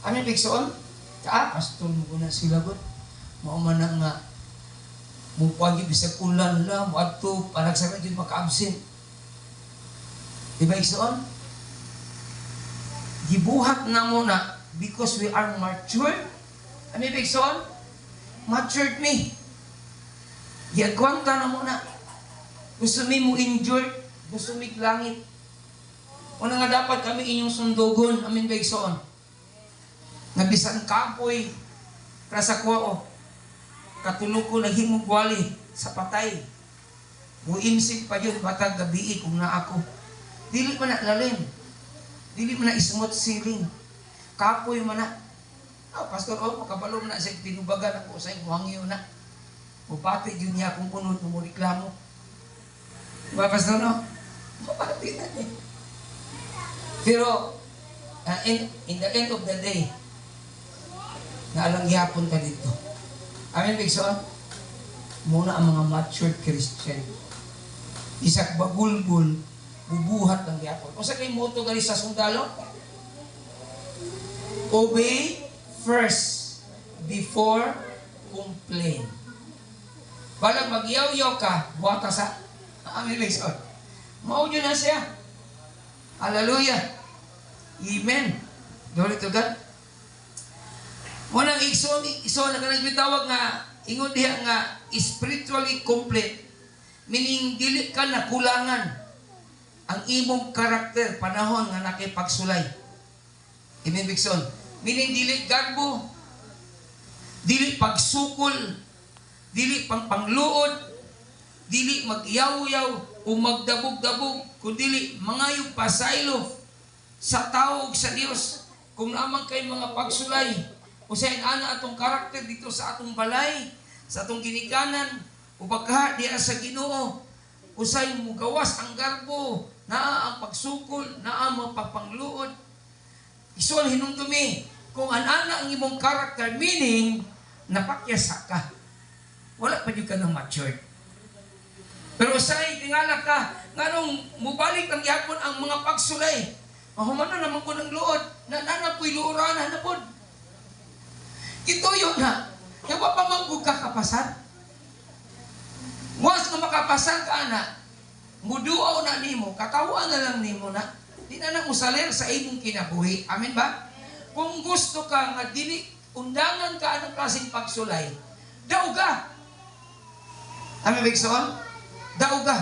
Amen, Bigsoon? Pastor mo ko na sila god. Mauman na nga, mupagi bisag ulan lang, muadto, panagsara dyan maka-absent. Diba, Bigsoon? Gibuhat na muna because we are mature. Ano ibig sabihin? Matured me. Giagwanta na muna. Gusto mi mo enjoy, gusto mi langit. Una nga dapat kami inyong sundugon. Amin ba igsoon? Nabisan kapoy, krasakwa katulog ko naghimong wali sa patay. Muimsig pa yun, batag gabi kung na ako. Dili pa na lalim. Dili man na smooth sailing. Kapoy man na. Pastor, makabalo man na siya tinubagan ako sa hangyo na. Mupati yun niya kung punod mo reklamo. Diba, Pastor, no? Mupati na niya. Pero, in the end of the day, naalang yapon ka dito. Amen, Bigsoon? Muna ang mga matured Christian. Isak bagulbul, bubuhat ng yapon. Kung sa kayo moto gali sa sundalo, obey first before complain. Balang magyaw-yaw ka, buhat ka sa amin, Bigsoon. Maudyo na siya. Hallelujah. Amen. Glory to God. Munang iso na kanang bitawag nga ingon diha nga spiritually complete, meaning dili ka nakulangan ang imong karakter panahon nga nakipagsulay. Amen, Bigson. Meaning dili garbo, dili pagsukol, dili pangluod, dili magyaw-yaw o magdabog-dabog, kundi mangayog pasaylo sa tao ug sa Dios. Kung naman kay mga pagsulay, usahin ana atong karakter dito sa atong balay, sa atong ginikanan, o pagka diya sa Ginoo, usay mo gawas ang garbo, naa ang pagsukol, naa ang pagpangluod. Isual hinumdumi, kung ana ang imong karakter, meaning, napakyasa ka. Wala pa yun ka ng matured. Pero say, tingala ka, nganong mubalik ang yapon ang mga pagsulay. Mahumano naman ko ng luod, na po'y luuranan na po. Ito yun na, kaya pa manggug ka kapasan. Once na makapasan ka na, muduaw na nimo, katawaan na lang nimo na, di na musaler sa imong kinabuhi. Amen ba? Kung gusto ka nga dili, undangan ka anong klaseng pagsulay, daog ka. Amen ba iksoon? Daog ka.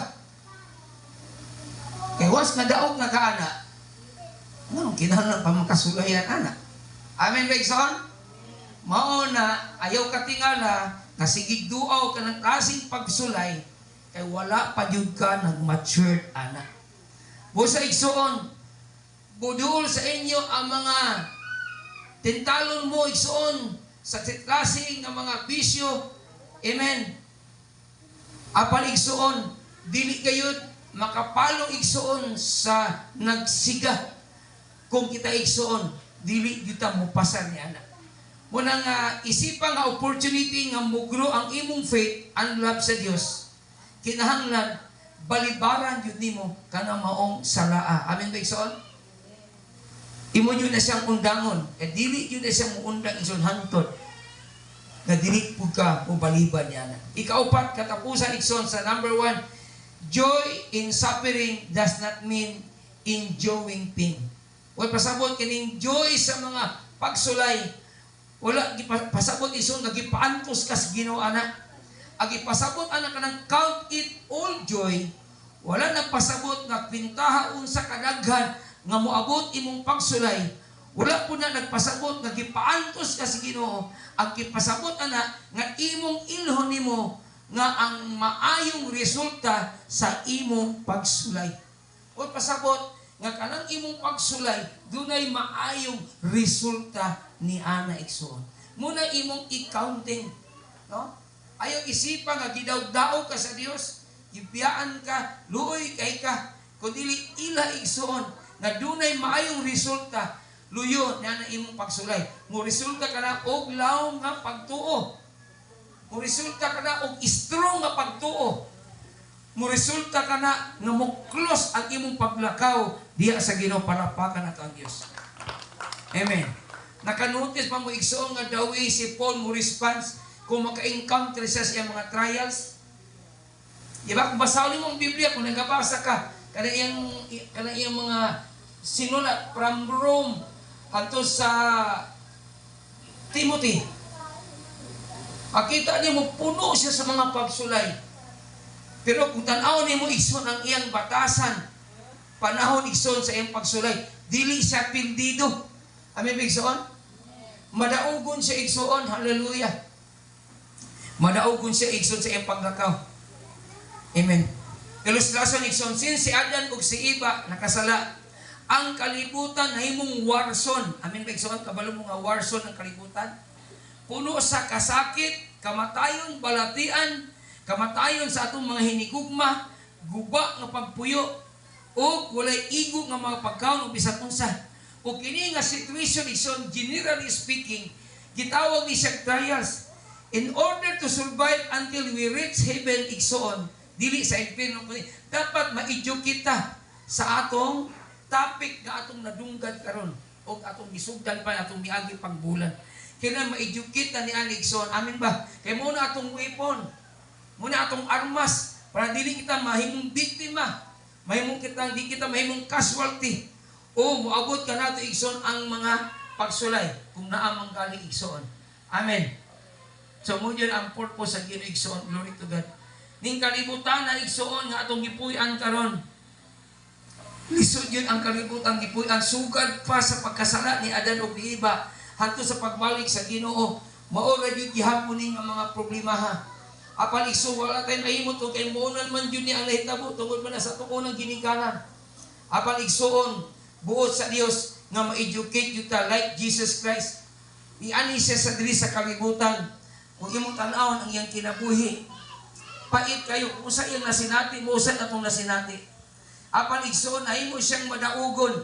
Kaya once na daog na ka na, anong kinahanglan pa makasulayan anak? Amen ba iksoon? Mao na ayaw katingala na sigig duaw ka ng klaseng pagsulay kay wala pa jud ka nag-matured anak. Busa igsoon, budul sa inyo ang mga tintalon mo igsoon sa klaseng ng mga bisyo. Amen. Apal igsoon, dili gayud makapalo igsoon sa nagsiga. Kung kita igsoon, dili kita mo pasar ni anak. Muna nga isipang nga opportunity nga mugro ang imong faith and love sa Dios. Kinahanglan balibaran yun nimo kana maong salaa. Amen ba igsoon? Imo yun na siyang undangon. Dili yun na siyang muundang igsoon hantod. Na dili pud ka o baliban niya na. Ikaupat, katapusan igsoon sa number 1, joy in suffering does not mean enjoying pain. O pasabot kining joy sa mga pagsulay. Wala pasabot ison nagipaantos kas Ginoo anak. Agi pasabot anak kanang count it all joy. Wala nang pasabot nga pintahaon sa kadaghan nga moabot imong pagsulay. Wala po na nagpasabot nga gipaantos kas Ginoo. Ang gipasabot anak nga imong ilhon nimo nga ang maayong resulta sa imong pagsulay. O pasabot nga kanang imong pagsulay dunay maayong resulta ni ana igsoon. Muna imong i-counting, no? Ayaw isipan nga gidaw-daw ka sa Dios, gibiyaan ka, luoy kay ka, kundi ila igsoon nga dunay maayong resulta luyo na imong pagsulay. Mo resulta kana og lawom nga pagtuo. Mo resulta kana og strong nga pagtuo. Mo resulta kana nga mo close ang imong paglakaw diha sa Ginoo palapakan nato ang Dios. Amen. Nakanotice pa mo igsoon nga dawi si Paul mo response kung maka-encounter siya sa mga trials. Diba? Kung basawin mo ang Biblia, kung nagabasa ka, kana iyang mga sinulat from Rome hanto sa Timothy. Makita niyo mo puno siya sa mga pagsulay. Pero kung tanaw niyo mo igsoon ang iyang batasan, panahon igsoon sa iyang pagsulay, dili siya pindido. Amen ba igsoon? Madaugon siya igsoon, hallelujah. Madaugon siya igsoon sa iyang paglakaw. Amen. Ilustrasyon igsoon, since si Adan ug si Eva nakasala, ang kalibutan nahimong warson. Amen ba igsoon? Kabalo mo nga warson ang kalibutan. Puno sa kasakit, kamatayon, balatian, kamatayon sa atong mga hinigugma, guba nga pagpuyo, o walay igo nga mga pagkaon o bisag unsa. O kini nga situation igsoon, generally speaking, gitawag ni siyang trials. In order to survive until we reach heaven igsoon, dili sa infierno, dapat ma-educate kita sa atong topic nga atong nadunggan karon o atong gisugdan pa atong miagi pagbulan. Kaya ma-educate na ni ani igsoon. Amen ba? Kaya muna atong weapon, muna atong armas para dili kita mahimong biktima, di kita mahimong casualty. O moabot ka nato igsoon ang mga pagsulay kung naamang gali igsoon. Amen. So mo yun ang purpose sa Ginoo igsoon. Glory to God. Ning kalibutan na igsoon nga atong gipuy-an karon. Lisod yun ang kalibutan gipuy-an sugad pa sa pagkasala ni Adan ug ni Eva hanto sa pagbalik sa Ginoo. Mao ra gyud gihapon ning mga problema ha. Apan igsoon wala tay mahimot ug kay moonan man jud ni ang nahitabo tungod man sa tuon ng ginikanan. Apan igsoon buot sa Dios nga ma-educate yuta like Jesus Christ. Iani siya sa diri sa kalibutan. Kung imong tan-awon ang iyang kinabuhi, pait kayo kung sa iyang nasinati, muusan atong nasinati. Apan igsoon ay mo siyang madaugon.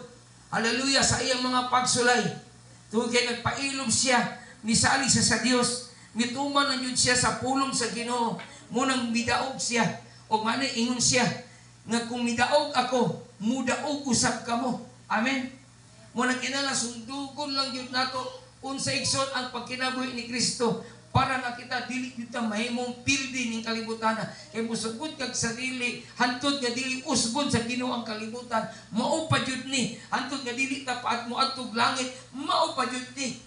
Hallelujah sa iyang mga pagsulay. Tungod kay nagpailom siya, misali siya sa Dios, mituman na yun siya sa pulong sa Ginoo. Munang midaog siya. O manay ingon siya, nga kung midaog ako, mudaog usab kamo. Amen. Munang kinala sundugon lang yun nato unsa igsoon ang pagkinabuhi ni Kristo para na kita dili kita mahimong pildi ning kalibutan. Kay musugod kag sarili hantod nga dili usbon sa Ginoo ang kalibutan, mao pa jud ni. Hantod nga dili ta paat mo adtog langit, mao pa jud ni.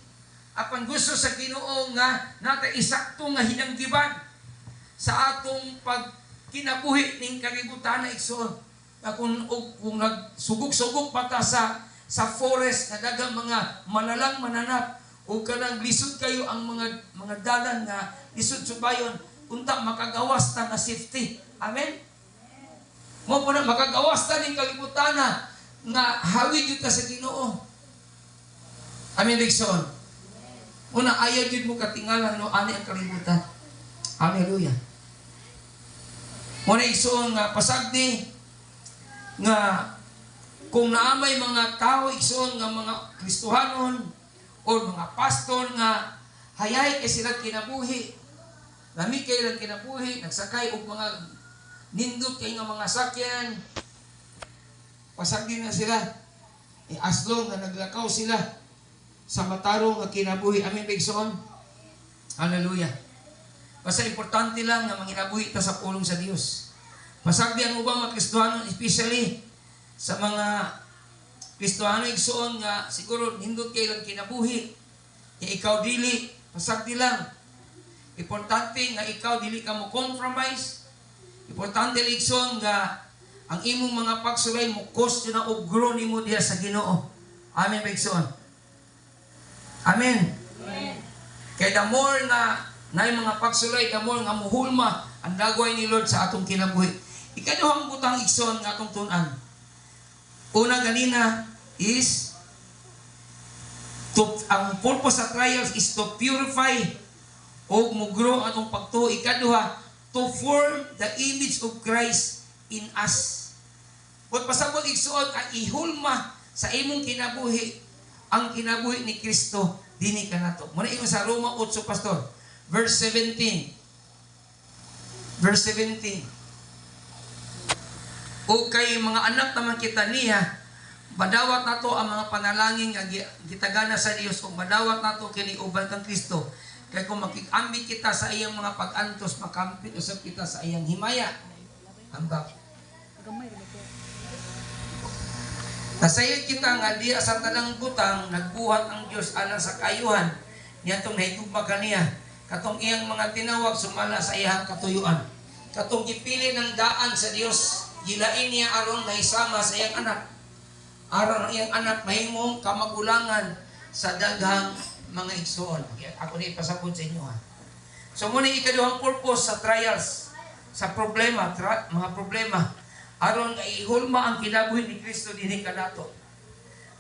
Apan gusto sa Ginoo nga nata isakto nga hinanggiban sa atong pagkinabuhi ning kalibutan na igsoon. Kung nagsugok-sugok pa ta sa forest na dagang mga malalang mananap o kanang lisod kayo ang mga dalan nga lisod subayon unta makagawas ta na safety. Amen. Mo po na makagawas ta ning kalibutan na hawid jud ta sa Ginoo. Amen igsoon. Una ayaw jud mo katingalan no ani ang kalibutan. Hallelujah. Muna igsoon nga pasagdi nga kung naamay mga tao igsoon nga mga Kristohanon o mga pastor nga hayay kay sila kinabuhi, lami kay lang kinabuhi, nagsakay og mga nindot kay nga mga sakyan, pasagdi na sila, as long nga naglakaw sila sa matarong nga kinabuhi. Amen igsoon. Hallelujah. Basta importante lang nga manginabuhi ta sa pulong sa Dios. Pasagdi ang ubang mga Kristohanon, especially sa mga Kristohano igsoon nga siguro nindot kay lang kinabuhi. Ikaw dili, pasagdi lang. Importante nga ikaw dili ka mo compromise. Importante igsoon nga ang imong mga pagsulay mo question na og grow nimo diha sa Ginoo. Amen igsoon. Amen. Amen. Kay the more nga nay mga pagsulay, the more nga muhulma ang dagway ni Lord sa atong kinabuhi. Ikaduhang butang igsoon nga atong tun-an. Una ganina is ang purpose sa trials is to purify o mugro atong pagtuo. Ikaduha, to form the image of Christ in us. Kung pasabot igsuon ihulma sa imong kinabuhi ang kinabuhi ni Kristo dinhi kanato. Muna ingon sa Roma 8 pastor, verse 17. Verse 17. O kay mga anak naman kita niya, badawat nato ang mga panalangin nga gitagana sa Dios kung badawat nato kini uban kang Kristo. Kay kung makikambit kita sa iyang mga pag-antos, makampit usab kita sa iyang himaya. Ambak. Nasayod kita nga diya sa tanang butang nagbuhat ang Dios alang sa kayuhan niyatong nahigugma kaniya katong iyang mga tinawag sumala sa iyang katuyuan. Katong gipili ng daan sa Dios, gilain niya aron maisama sa iyang anak. Aron ang iyang anak mahimong kamagulangan sa daghang mga igsoon. Ako ni ipasabot sa inyo ha. So muna ikaduhang purpose sa trials, sa problema, mga problema, aron nga ihulma ang kinabuhi ni Kristo dinhi kanato.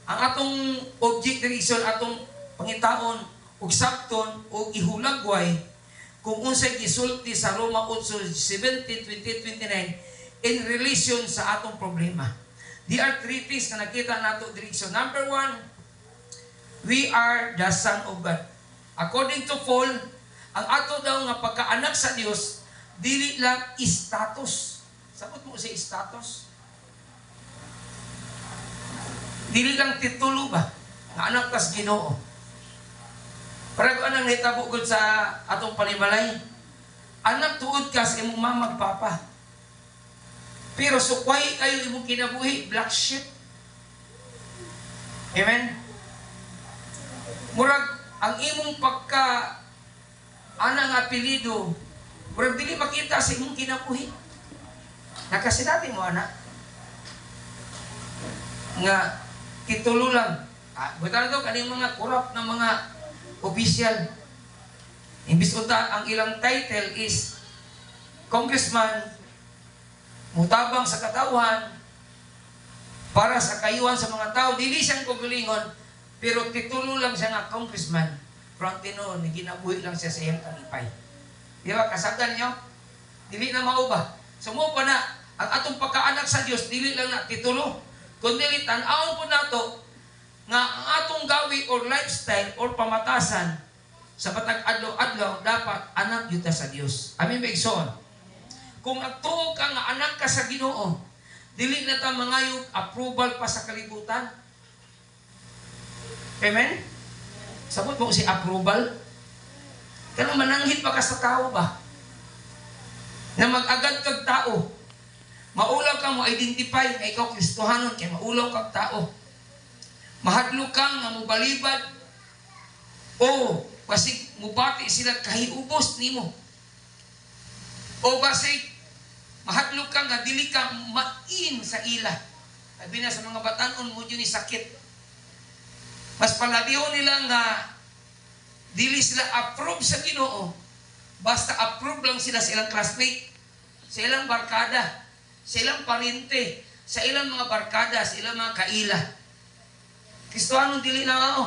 Ang atong object reason, atong pangitaon ug sakton ug ihulagway kung unsay gisulti sa Roma 8:17-20-29 in relation sa atong problema. There are three things na nakita nato direksyon. Number one, we are the son of God. According to Paul, ang ato daw nga pagkaanak sa Dios dili lang status. Sabot mo sa status? Dili lang titulo ba? Nga anak kas Ginoo. Para ko anang hitabo gud sa atong panimalay. Anak tuod ka sa imong mama papa. Pero sukway kayo imong kinabuhi, black sheep. Amen? Murag, ang imong pagka anang apelido, murag dili makita sa imong kinabuhi. Nakasinati mo, anak. Nga, titulo lang. Buta na ito, kaning mga korap na mga opisyal. Imbis unta, ang ilang title is congressman, mutabang sa katauhan, para sa kayuhan sa mga tao. Dili siyang kugulingon, pero titulo lang siya nga congressman. Frontino, ginabuhi lang siya sa iyang kalipay. Di ba? Kasagdan niyo? Dili na mauba. Sumo pa na, ang atong pagkaanak sa Diyos, dili lang na titulo. Kundi tan-awon po nato nga ang atong gawi or lifestyle or pamatasan sa patag adlaw-adlaw dapat anak yuta sa Dios. Amin ba igsoon? Kung agtuo ka nga anak ka sa Ginoo, dili na ta mangayog approval pa sa kalibutan. Amen? Sabot mo si approval? Kaya mananghit pa ka sa tao ba? Na mag-agad kag tao. Maulaw ka mo identify nga ikaw Kristohanon kay maulaw kag tao. Mahadlok kang nga mobalibad o basig mubati sila kahiubos nimo. O basig mahadlok kang nga dili ka main sa ila. Sabi na sa mga batanon mo yun ni sakit. Mas palabihon nila nga dili sila approve sa Ginoo. Basta approve lang sila sa ilang classmate, sa ilang barkada, sa ilang parente, sa ilang mga barkada, sa ilang mga kaila. Kristohanon dili na ako.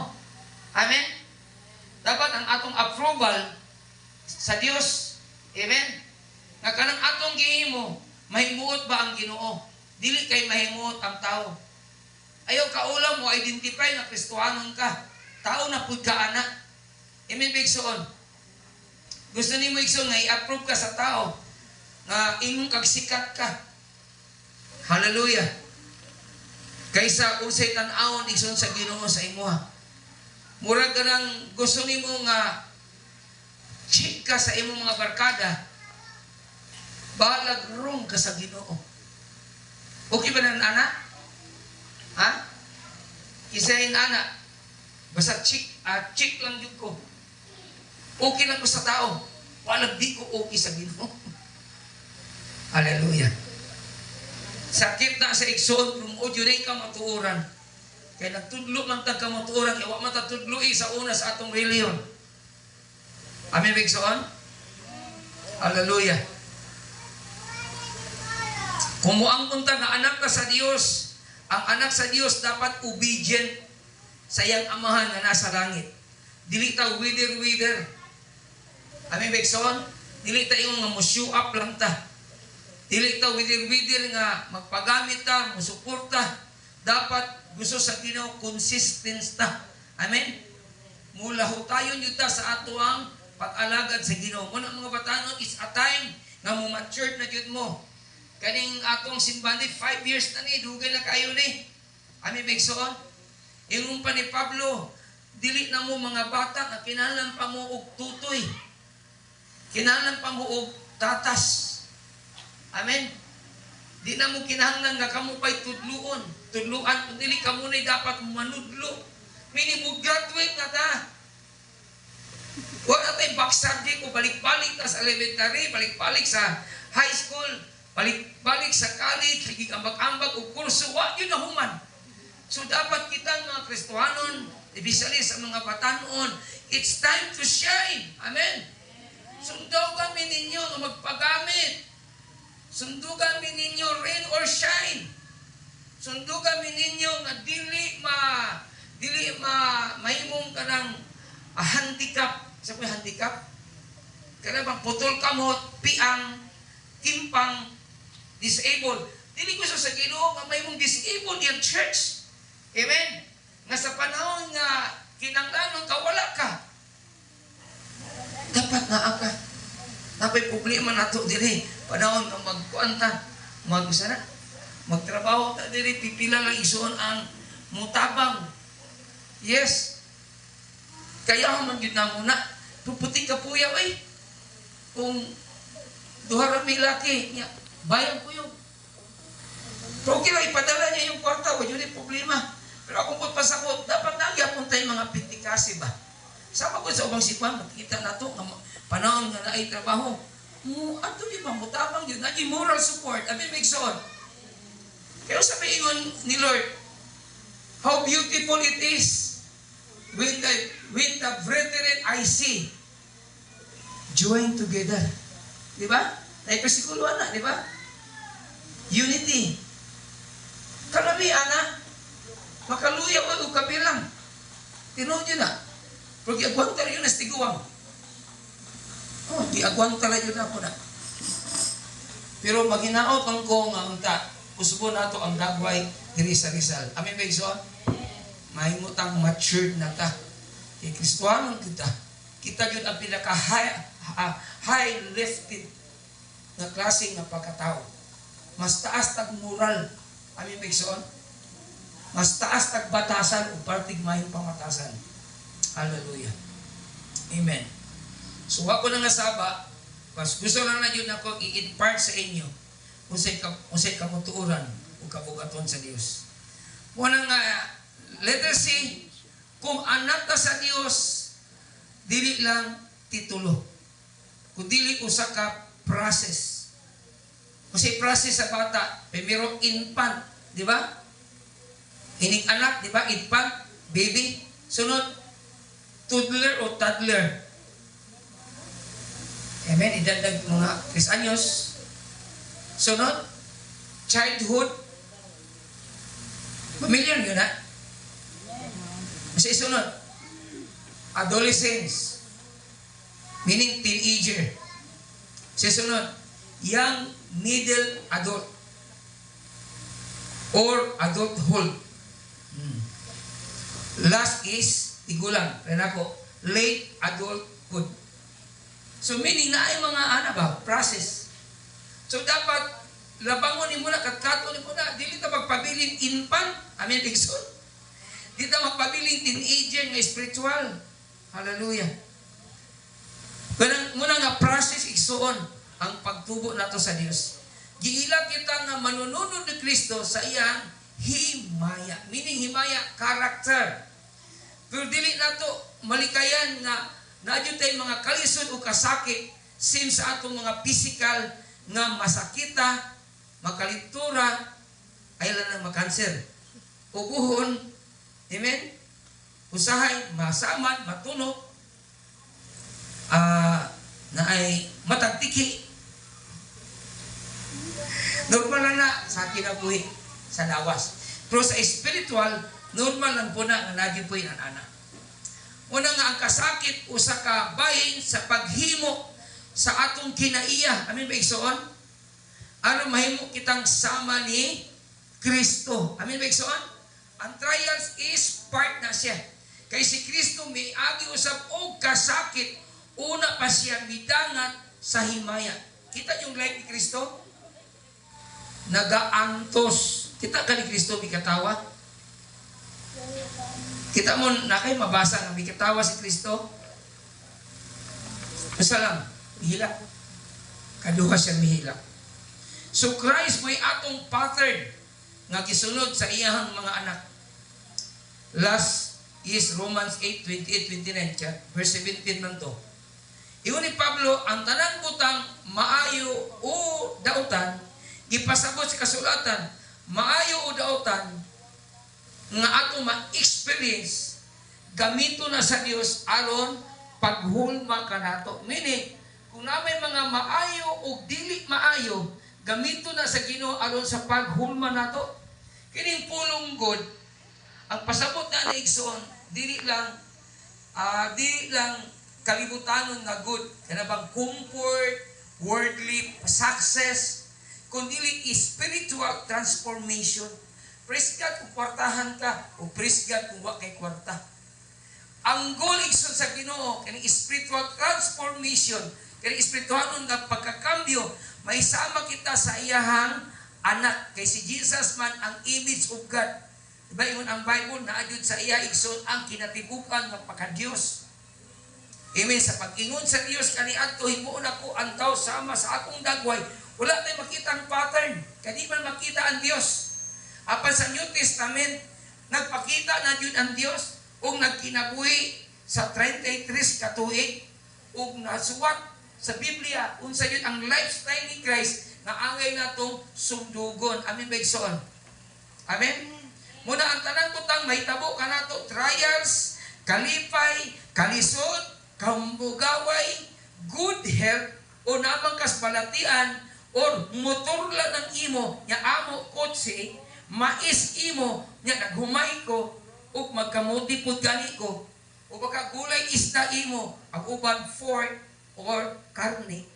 Amen? Dapat ang atong approval sa Dios. Amen? Nga kanang atong gihimo, mahimuot ba ang Ginoo? Dili kay mahimuot ang tao. Ayaw kaulam mo identify na Kristohanon ka. Tao na pud ka anak. Amen, bigsoon. Gusto nimo igsoon nga i-approve ka sa tao nga imong kagsikat ka. Hallelujah. Kaysa unsay tan-awon igsoon sa Ginoo sa imuha. Murag ganang gusto nimo nga check ka sa imong mga barkada. Balag wrong ka sa Ginoo. Okay ba nan anak? Ha? Isahin anak. Basta check lang yun ko. Okay lang ko sa tao. Walang di ko okay sa Ginoo. Hallelujah. Sakit na sa igsoon kung o yun ay kamatuoran. Kaya nagtudlo man tag kamatuoran, kaya wak matatudloi sa una sa atong reliyon. Amen, igsoon? Hallelujah. Kung muangkon ta nga anak ka sa Dios, ang anak sa Dios dapat obedient sa iyang amahan na nasa langit. Dili ta wither. Amen, Bekson? Dili ta yung nga mo-show up lang ta. Dili ta wither nga magpagamit ta, musuporta. Dapat gusto sa Ginoo consistent ta. Amen? Mula hutayon yun ta sa ato ang pag-alagad sa Ginoo. Muna mga batanon, it's a time nga mo matured na yun mo. Kaning atong simbandi, 5 years na ni, dugay na kayo ni. Amen, Bekson? Ingon pa ni Pablo, dili na mo mga bata na kinahanglan pa mo og tutoy. Kinahanglan pa mo og tatas. Amen. Di na mo kinahanglan nga kamo pa'y tudluan. Kung dili ka muna dapat manudlo. Meaning mo graduate na ta. Wala tayong back subject o balik-balik ta sa elementary, balik-balik sa high school, balik-balik sa college, higig-ambag-ambag o kurso. Wa yun na human. So dapat kita mga Kristohanon, ibisali sa mga batanon, it's time to shine. Amen. Sundo kami ninyo na magpagamit. Sundo kami ninyo rain or shine. Sundo kami ninyo na dili mahimong ka ng handicap. Sa may handicap? Kaya bang putol kamot, piang, timpang, disabled. Dili ko sa Ginoo nga mahimong disabled yung church. Amen? Nga sa panahon nga kinanglanon ka, wala ka. Dapat nga ka. Napay problema na ito diri. Panahon nga magkuanta, magtrabaho ta diri, pipila lang isuon ang mutabang. Yes. Kaya man yun na muna. Puputi ka puyaw eh. Kung duha may laki, bayan ko yun. Pero okay lang, ipadala niya yung kwarta, wala yun yung problema. Pero kung pasakot, dapat nagyapon tayo mga pitikasi ba? Sama ko sa ubang sipan, makikita na ito, panahon nga na ay trabaho. Ato di ba, mutabang yun, naging moral support, abi Megson. Kaya sabihin ni Lord, how beautiful it is when the brethren I see join together. Di ba? Naipersikuluan na, di ba? Unity. Kanabi, anak, makaluya o kabilang. Tinood yun na. Pero giagwanta rin yun na stiguang. Giagwanta rin yun ako na. Pero maghinaot ang ko nga unta. Usbo na ito ang dagway diri sa Rizal. Amin ba, Igsoon? Mahimutang matured na ta. Kay Kristohanon kita. kita yun ang pinaka high lifted na klase ng pagkatao. Mas taas tag moral. Amin bigsoon. Mas taas tag batasan o partigmayong pamatasan. Hallelujah. Amen. So ako na nga saba, mas gusto lang na yun ako i-impart sa inyo unsay kamutuuran o kabugaton sa Dios. Muna nga, letter C, kung anak ka sa Dios, dili lang titulo. Kung dili usa ka process. Kasi process sa bata, primero infant, di ba? Ining anak, di ba? Infant, baby. Sunod, toddler o toddler. Amen. Idandag mga 3 anyos. Sunod, childhood. Familiar yun, ha? Kasi sunod, adolescence. Meaning teenager. Kasi sunod, young middle adult. Or adulthood. Last is, tigulang. Kaya ko, late adulthood. So meaning na ay mga process. So dapat labangon ni muna, katkato ni muna, dili ta magpabiling infant, amen, bigson. Dili ta magpabiling teenager nga spiritual. Hallelujah. Ganang muna nga process igsuon ang pagtubo nato sa Dios. Giila kita nga manununod ni Kristo sa iyang himaya. Meaning himaya, character. Pero dili nato malikayan nga nadyo tayo mga kalisod o kasakit sim sa atong mga physical nga masakita, makalintura, ay lang ng makanser. Ubuhon, amen? Usahay, masaman, matunog, na ay matagtiki. Normal na sa kinabuhi, sa lawas. Pero sa spiritual, normal lang po na nadyo po ang anak. Una nga ang kasakit usa ka bahin sa paghimo sa atong kinaiya. Amin ba igsoon? Ano mahimo kitang sama ni Kristo. Amin ba igsoon? Ang trials is part na siya. Kay si Kristo may agi usab og kasakit, una pa siya midangat sa himaya. Kita yung life ni Kristo? Nagaantos. Kita ka ni Kristo may katawa? Kita mo na kayo mabasa na may katawa si Kristo. Basta lang, mihila. Kaduha siya mihila. So Christ may atong pattern nga gisunod sa iyang mga anak. Last is Romans 8:28-29, verse 17 man to. Iyon ni Pablo, ang tanang butang maayo o dautan, ipasabot sa kasulatan, maayo o dautan, nga ato ma-experience gamito na sa Dios aron paghulma kanato. Meaning, kung na may mga maayo o dili maayo, gamito na sa Ginoo aron sa paghulma nato. Kining pulong God, ang pasabot na igsoon, dili lang kalibutanon na good, kana bang comfort, worldly success, kundi spiritual transformation. Praise God kung kwartahan ka, o praise God kung wa kay kwarta. Ang goal igsoon sa Ginoo kani spiritual transformation, kani spiritualon nga pagkakambyo, may sama kita sa iyahang anak. Kay si Jesus man ang image of God. Diba yun ang Bible na adjud sa iya igsoon ang kinatibukan ng pagka-Dios. Amen. Sa pag-ingon sa Dios kani adto himuon ako antaw sama sa akong dagway. Wala tay makita ang pattern. Kadi man makita ang Dios. Apan sa New Testament, nagpakita na yun ang Diyos o nagkinabuhi sa 33 katuig o nasuwat sa Biblia unsa yun ang lifestyle ni Christ na angay na itong sundugon. Amen ba igsoon? Amen? Muna ang tanang butang mahitabo ka na ito, trials, kalipay, kalisod, kambugaway, good health, o namang kasbalatian, or motorla ng imo, niya amo kotse, mais imo nya naghumay ko ug magkamuti pud gani ko o baka gulay isda imo ang uban pork or karne.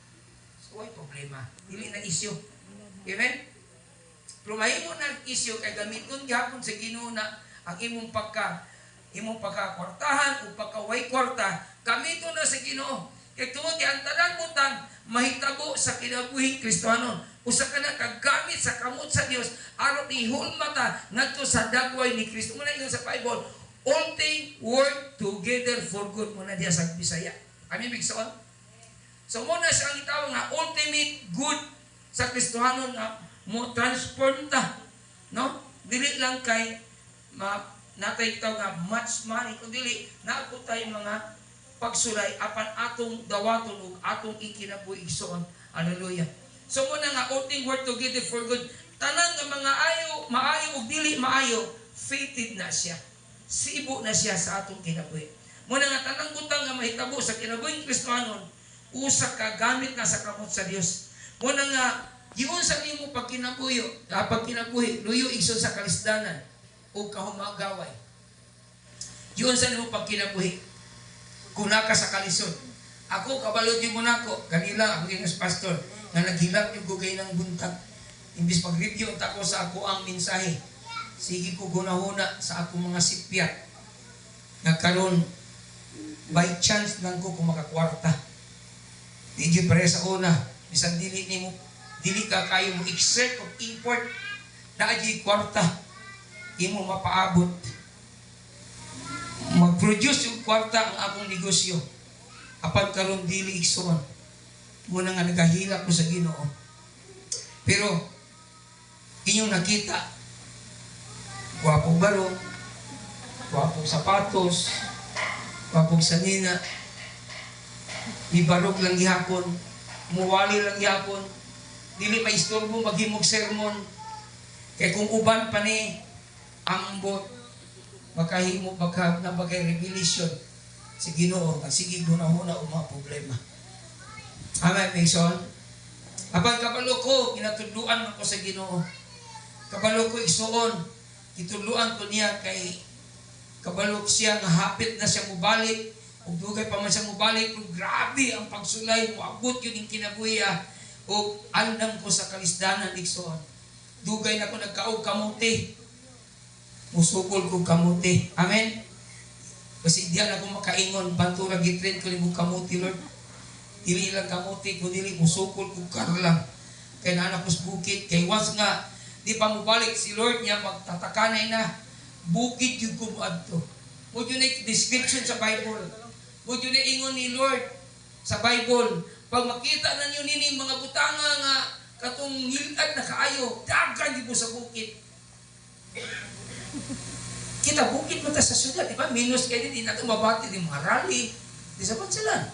So ay problema, dili na isyu. Amen. Pero mahimo na isyu kay gamiton gyapon sa Ginoo na ang imong imong pagkakwartahan o pagkaway kwarta, kamito na sa Ginoo. Kaya tungod ang tanang butang mahitabo sa kinabuhing Kristohanon. Usa ka na kagamit sa kamot sa Dios aron ihulmata ngadto sa dagway ni Kristo. Muna ingon sa Bible, all things work together for good. Muna diya sa Bisaya. Ami bigsoon. So muna siya ang itawag nga ultimate good sa Kristohanon nga mo transform ta. No? Dili lang kay natay tawag nga much money, kundi na po tayo mga pagsulay apan atong dawaton ug atong ikinabuhi igsoon. Hallelujah. So muna nga all things work together for good. Tanan nga mga maayo ug dili maayo, fated na siya. Sibo na siya sa atong kinabuhi. Muna nga tanang butang nga mahitabo sa kinabuhing Kristohanon, usa ka gamit na sa kamot sa Dios. Muna nga giun sa nimo pagkinabuhi, luyo igsoon sa kalisdanan o kahumagaway. Giun sa nimo pagkinabuhi. Kuna ka sa kalisod. Ako, kabalod yung muna ko. Kanila, ako yung pastor, na naghilap yung gugay ng buntag. Imbis pag-review, tako sa ako ang mensahe. Sige ko gunahuna sa ako mga sipyat. Nagkaroon, by chance lang ko kung makakwarta. Di pare sa una, bisan dili ka kayo mo exert of import na aji kwarta. Imo mapaabot. Mag-produce yung kwarta ang akong negosyo. Apan karon dili igsoon. Muna nga nagahilak ko sa Ginoo. Pero inyong nakita, wapong barong, wapong sapatos, wapong sanina, ibarog lang gihapon, muwali lang gihapon, dili pa istorbo maghimog sermon. Kaya kung uban pa ni ambot, makahimo na bagay revelation si Ginoo at sige gunahuna o mga problema. Amen, Mason. Apan kabalo ko, ginatudluan ako sa Ginoo. Kabalo ko igsuon, itudluan ko niya kay kabalo siya nga hapit na siya mubalik, ug dugay pa man siya mubalik, ug grabe ang pagsulay, moabot yun yung kinabuya, ug andam ko sa kalisdanan igsuon. Dugay na ko nagkaog kamuti. Musukol ko kamuti. Amen? Kasi diyan ako makaingon, bantura gitrin ko ni mo kamuti, Lord. Dili lang kamuti ko, dili musukol ko karlang. Kaya naanak ko sa bukid. Kaya once nga, di pa mo balik si Lord niya, magtatakanay na, bukid yung kumuadto. Would you make description sa Bible? Would you ingon ni Lord sa Bible? Pag makita na niyo nini mga butanga nga, katong hilad na kaayo, dagan di po sa bukid. Kita bukid mo ta sa syudad, di ba? Minus kayo din, natin mabati din mga rally. Di sa sila.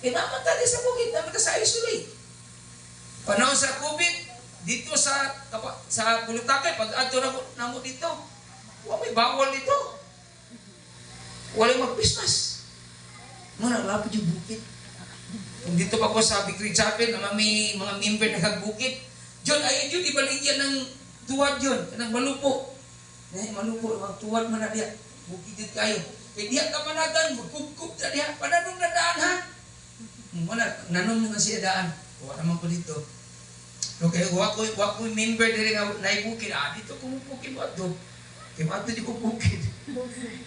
Naman tayo sa bukid, naman tayo sa isolate. Panahon sa COVID, dito sa Bulutakay, pag ato na mo dito, may bawal dito. Walang mag-business. Muna, lapod yung bukid. Kung dito pa ko sa Big Ridge Chapel, na may mga member na kagbukid, John, ayun yun, ibaligyan ng tuwad yun, ng malupo. Malupo, ang tuwad mo na diya. Bukid kayo. Kaya diya ka managan, magkubkub na diya. Pananong na daan, ha? Muna, nanong naman siya daan. Kuha naman ko dito. Okay, wako member dili nga naibukid. Dito kumupukid mo ato. Kaya ato di ko bukid.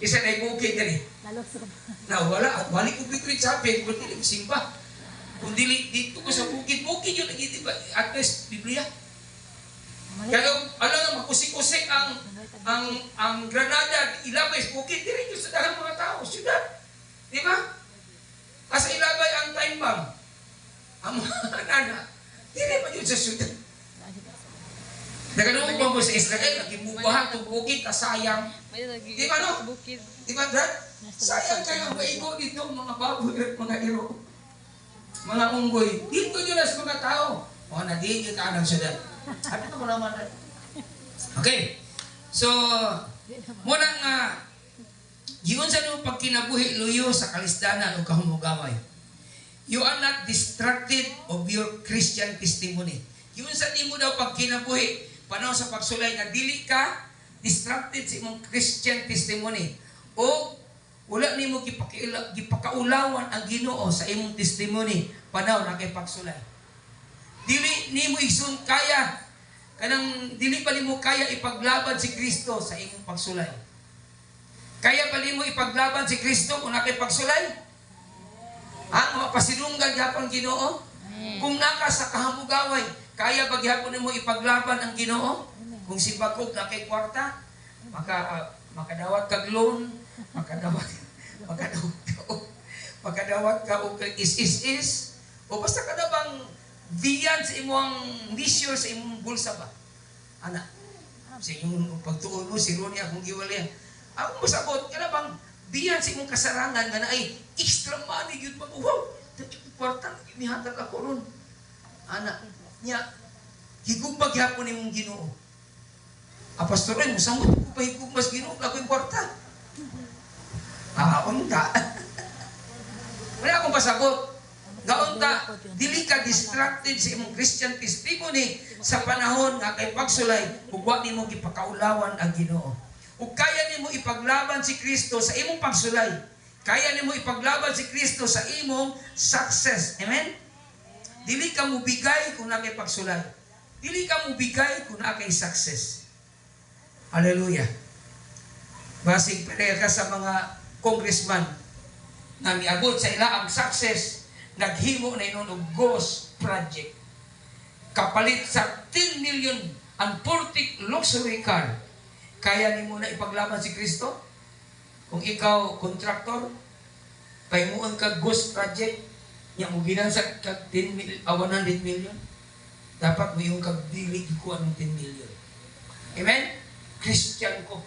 Isa naibukid dili. Wala. Balik ko Big Ridge Chapel. Kung dili simba. Kung dili dito ko sa bukid yun. Diba? At least, Biblia. Kaya alam nga, makusik-kusik ang Granada, ilabay, bukid, dili yun sa dagang mga tao, syudad. Di ba? Asa ilabay ang time bomb. Ang mga nana, dili pa yun sa syudad. Naganoon mo sa Israel, nagimubahan itong bukid, sayang. Di ba no? Di ba, Brad? Sayang kayo ang maigo dito, mga baboy at mga iro. Mga unggoy. Dito nyo na sa mga tao. O, nadiin ka ng syudad. Ano ito mo naman? Okay. So, muna nga, yun sa nung pagkinabuhi luyo sa kalisdanan o kahumugaway. You are not distracted of your Christian testimony. Yun sa nimo daw pagkinabuhi, panahon sa pagsulay na dili ka distracted sa imong Christian testimony. O wala nimo gipakaulawan ang Ginoo sa imong testimony panahon na kay pagsulay. Dili nimo igsoon kaya dili pa nimo kaya ipaglaban si Kristo sa imong pagsulay. Kaya pali mo ipaglaban si Kristo kung nakipagsulay? Ang mapasilunggan yapon Ginoo? Kung naka sa kahamugaway, kaya pagyapon mo ipaglaban ang Ginoo? Kung si Bakog nakay kwarta, makadawat kag loan, makadawat ka og is, o basta ka na bang diyan sa imong leisure sa imong bulsa ba? Ana, sa inyong pagtuon mo, si Ronnie akong giwali. Ako masabot, ka na bang diyan sa imong kasarangan nga na ay extra money yun mag wow, kwarta, mihatag ako ron. Ana, niya, higumbag yapon imong Ginoo. Pastor, ay, musamot ko pa higumbas Ginoo, ako yung kwarta. Unta. Wala akong pasabot. Gaunta, dili ka distracted sa imong Christian testimony sa panahon nga kay pagsulay, ug wa nimo gipakaulawan ang Ginoo. Ug kaya nimo ipaglaban si Kristo sa imong pagsulay. Kaya nimo ipaglaban si Kristo sa imong success. Amen? Dili ka mubigay kung na kay pagsulay. Dili ka mubigay kung na kay success. Hallelujah. Basig pareha ka sa mga congressman na miabot sa ila ang success, naghimo na inon og ghost project. Kapalit sa 10 million ang 40 luxury car. Kaya nimo na ipaglaban si Kristo? Kung ikaw contractor, pahimuon ka ghost project, nya mo ginansa kag 100 million, dapat mo yung kagdili ikuha ng 10 million. Amen? Christian ko.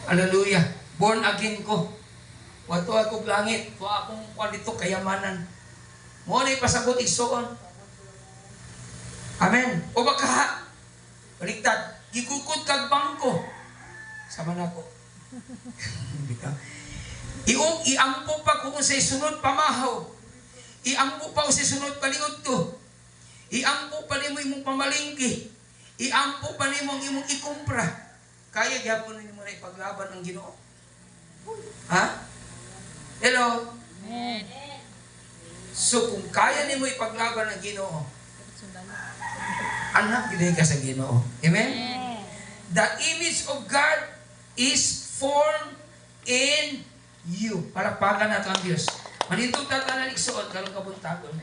Hallelujah. Born again ko. Wato akong langit. Wa akong kwalito kayamanan. Mo na ipasabot igsoon. Amen. O baka, baliktad, gigukod kag bangko. Sama na ko. Iampo pa kung sa sunod pamahaw. Iampo pa kung sa sunod paliod to. Iampo pa nimo imong pamalingki. Iampo pa nimo imong ikumpra. Kaya gyapon nimo na ipaglaban ang Ginoo. Ha? Hello? Amen. So kung kaya nimo ipaglaban ang Ginoo, anak gid ka sa Ginoo. Amen? The image of God is formed in you. Palakpakan nato ang Dios. Manindog tatanan igsuon karong kabuntagon.